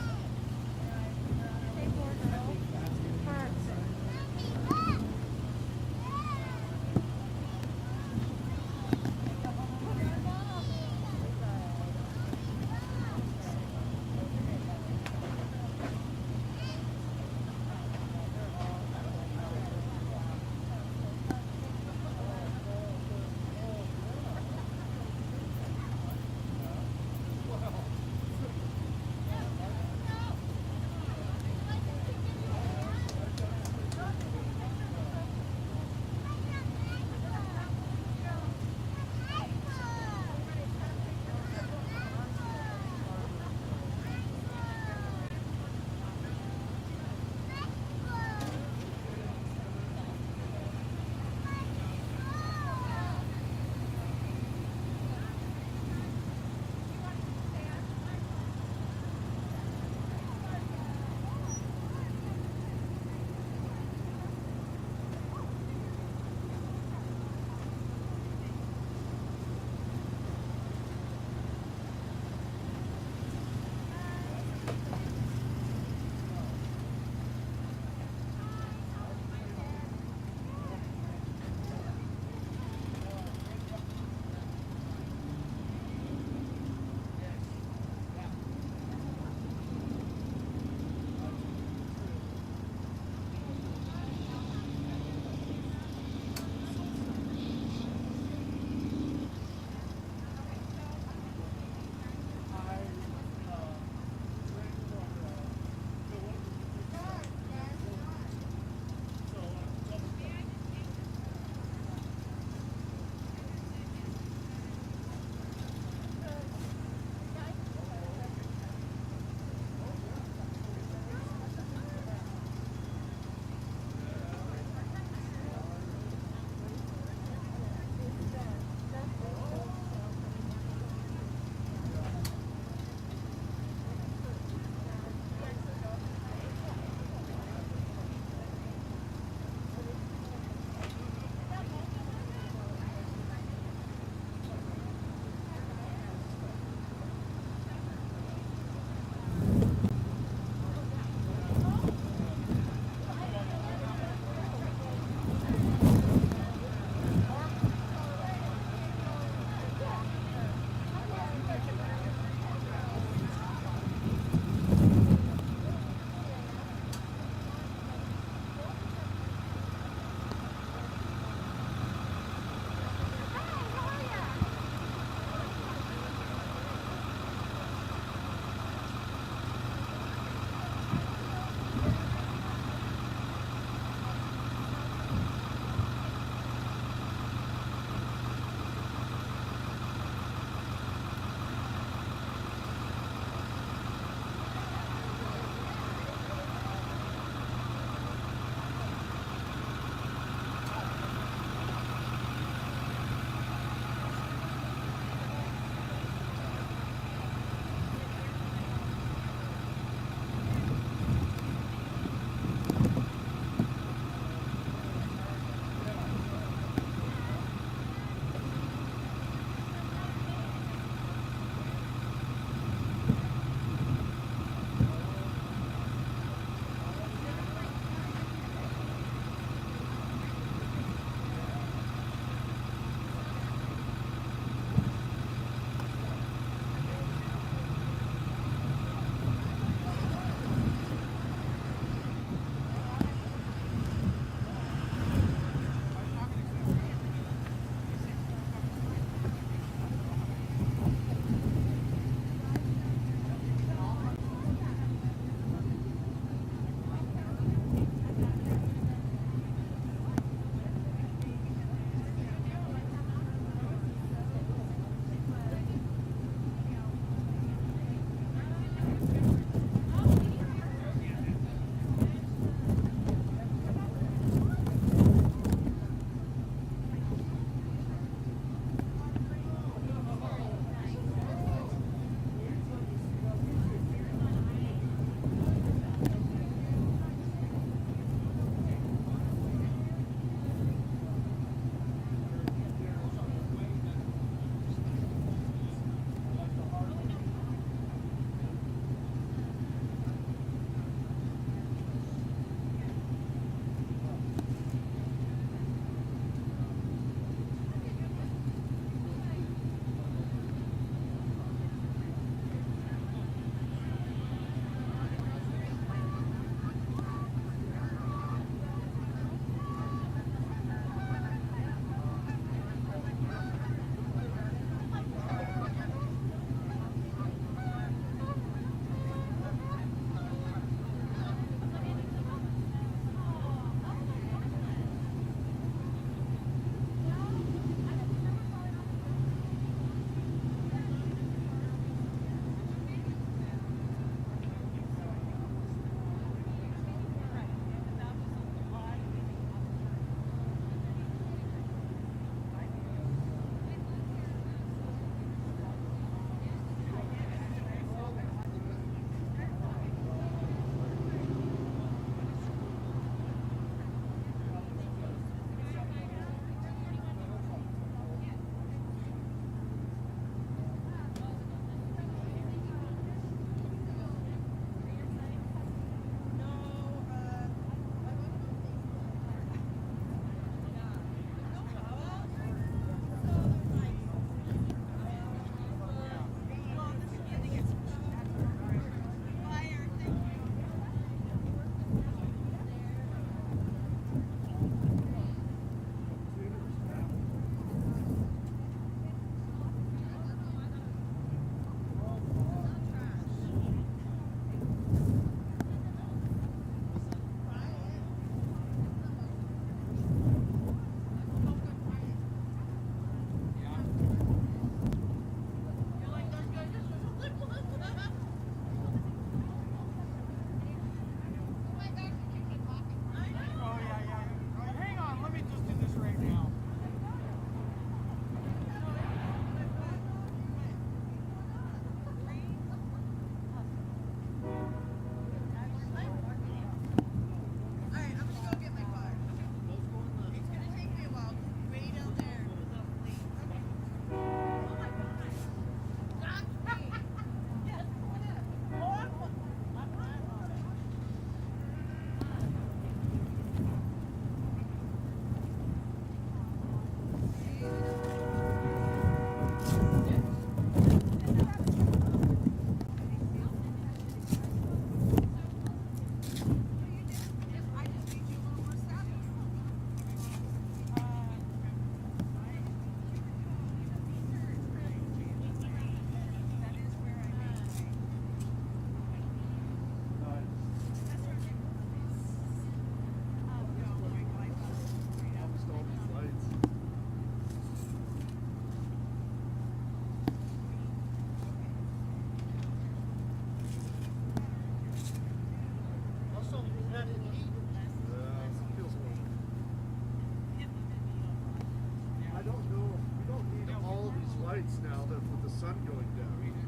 lights now that with the sun going down. We can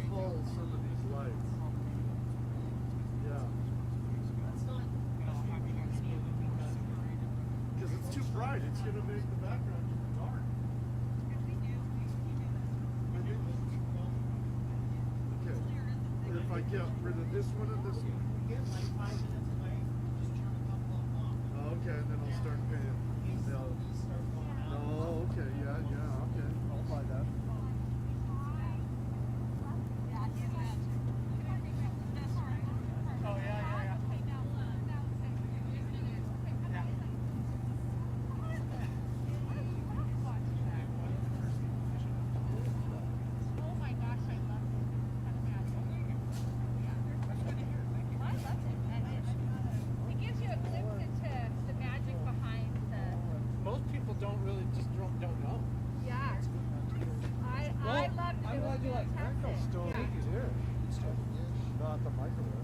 pull some of these lights. Yeah. Because it's too bright, it's going to make the background dark. Okay. And if I get rid of this one and this one. Okay, and then I'll start paying. Oh, okay, yeah, okay. I'll buy that. Oh, yeah. Oh my gosh, I love it. I love it. It gives you a glimpse into the magic behind the. Most people don't really just don't know. Yeah. I love to do it. Still here. Not the microwave.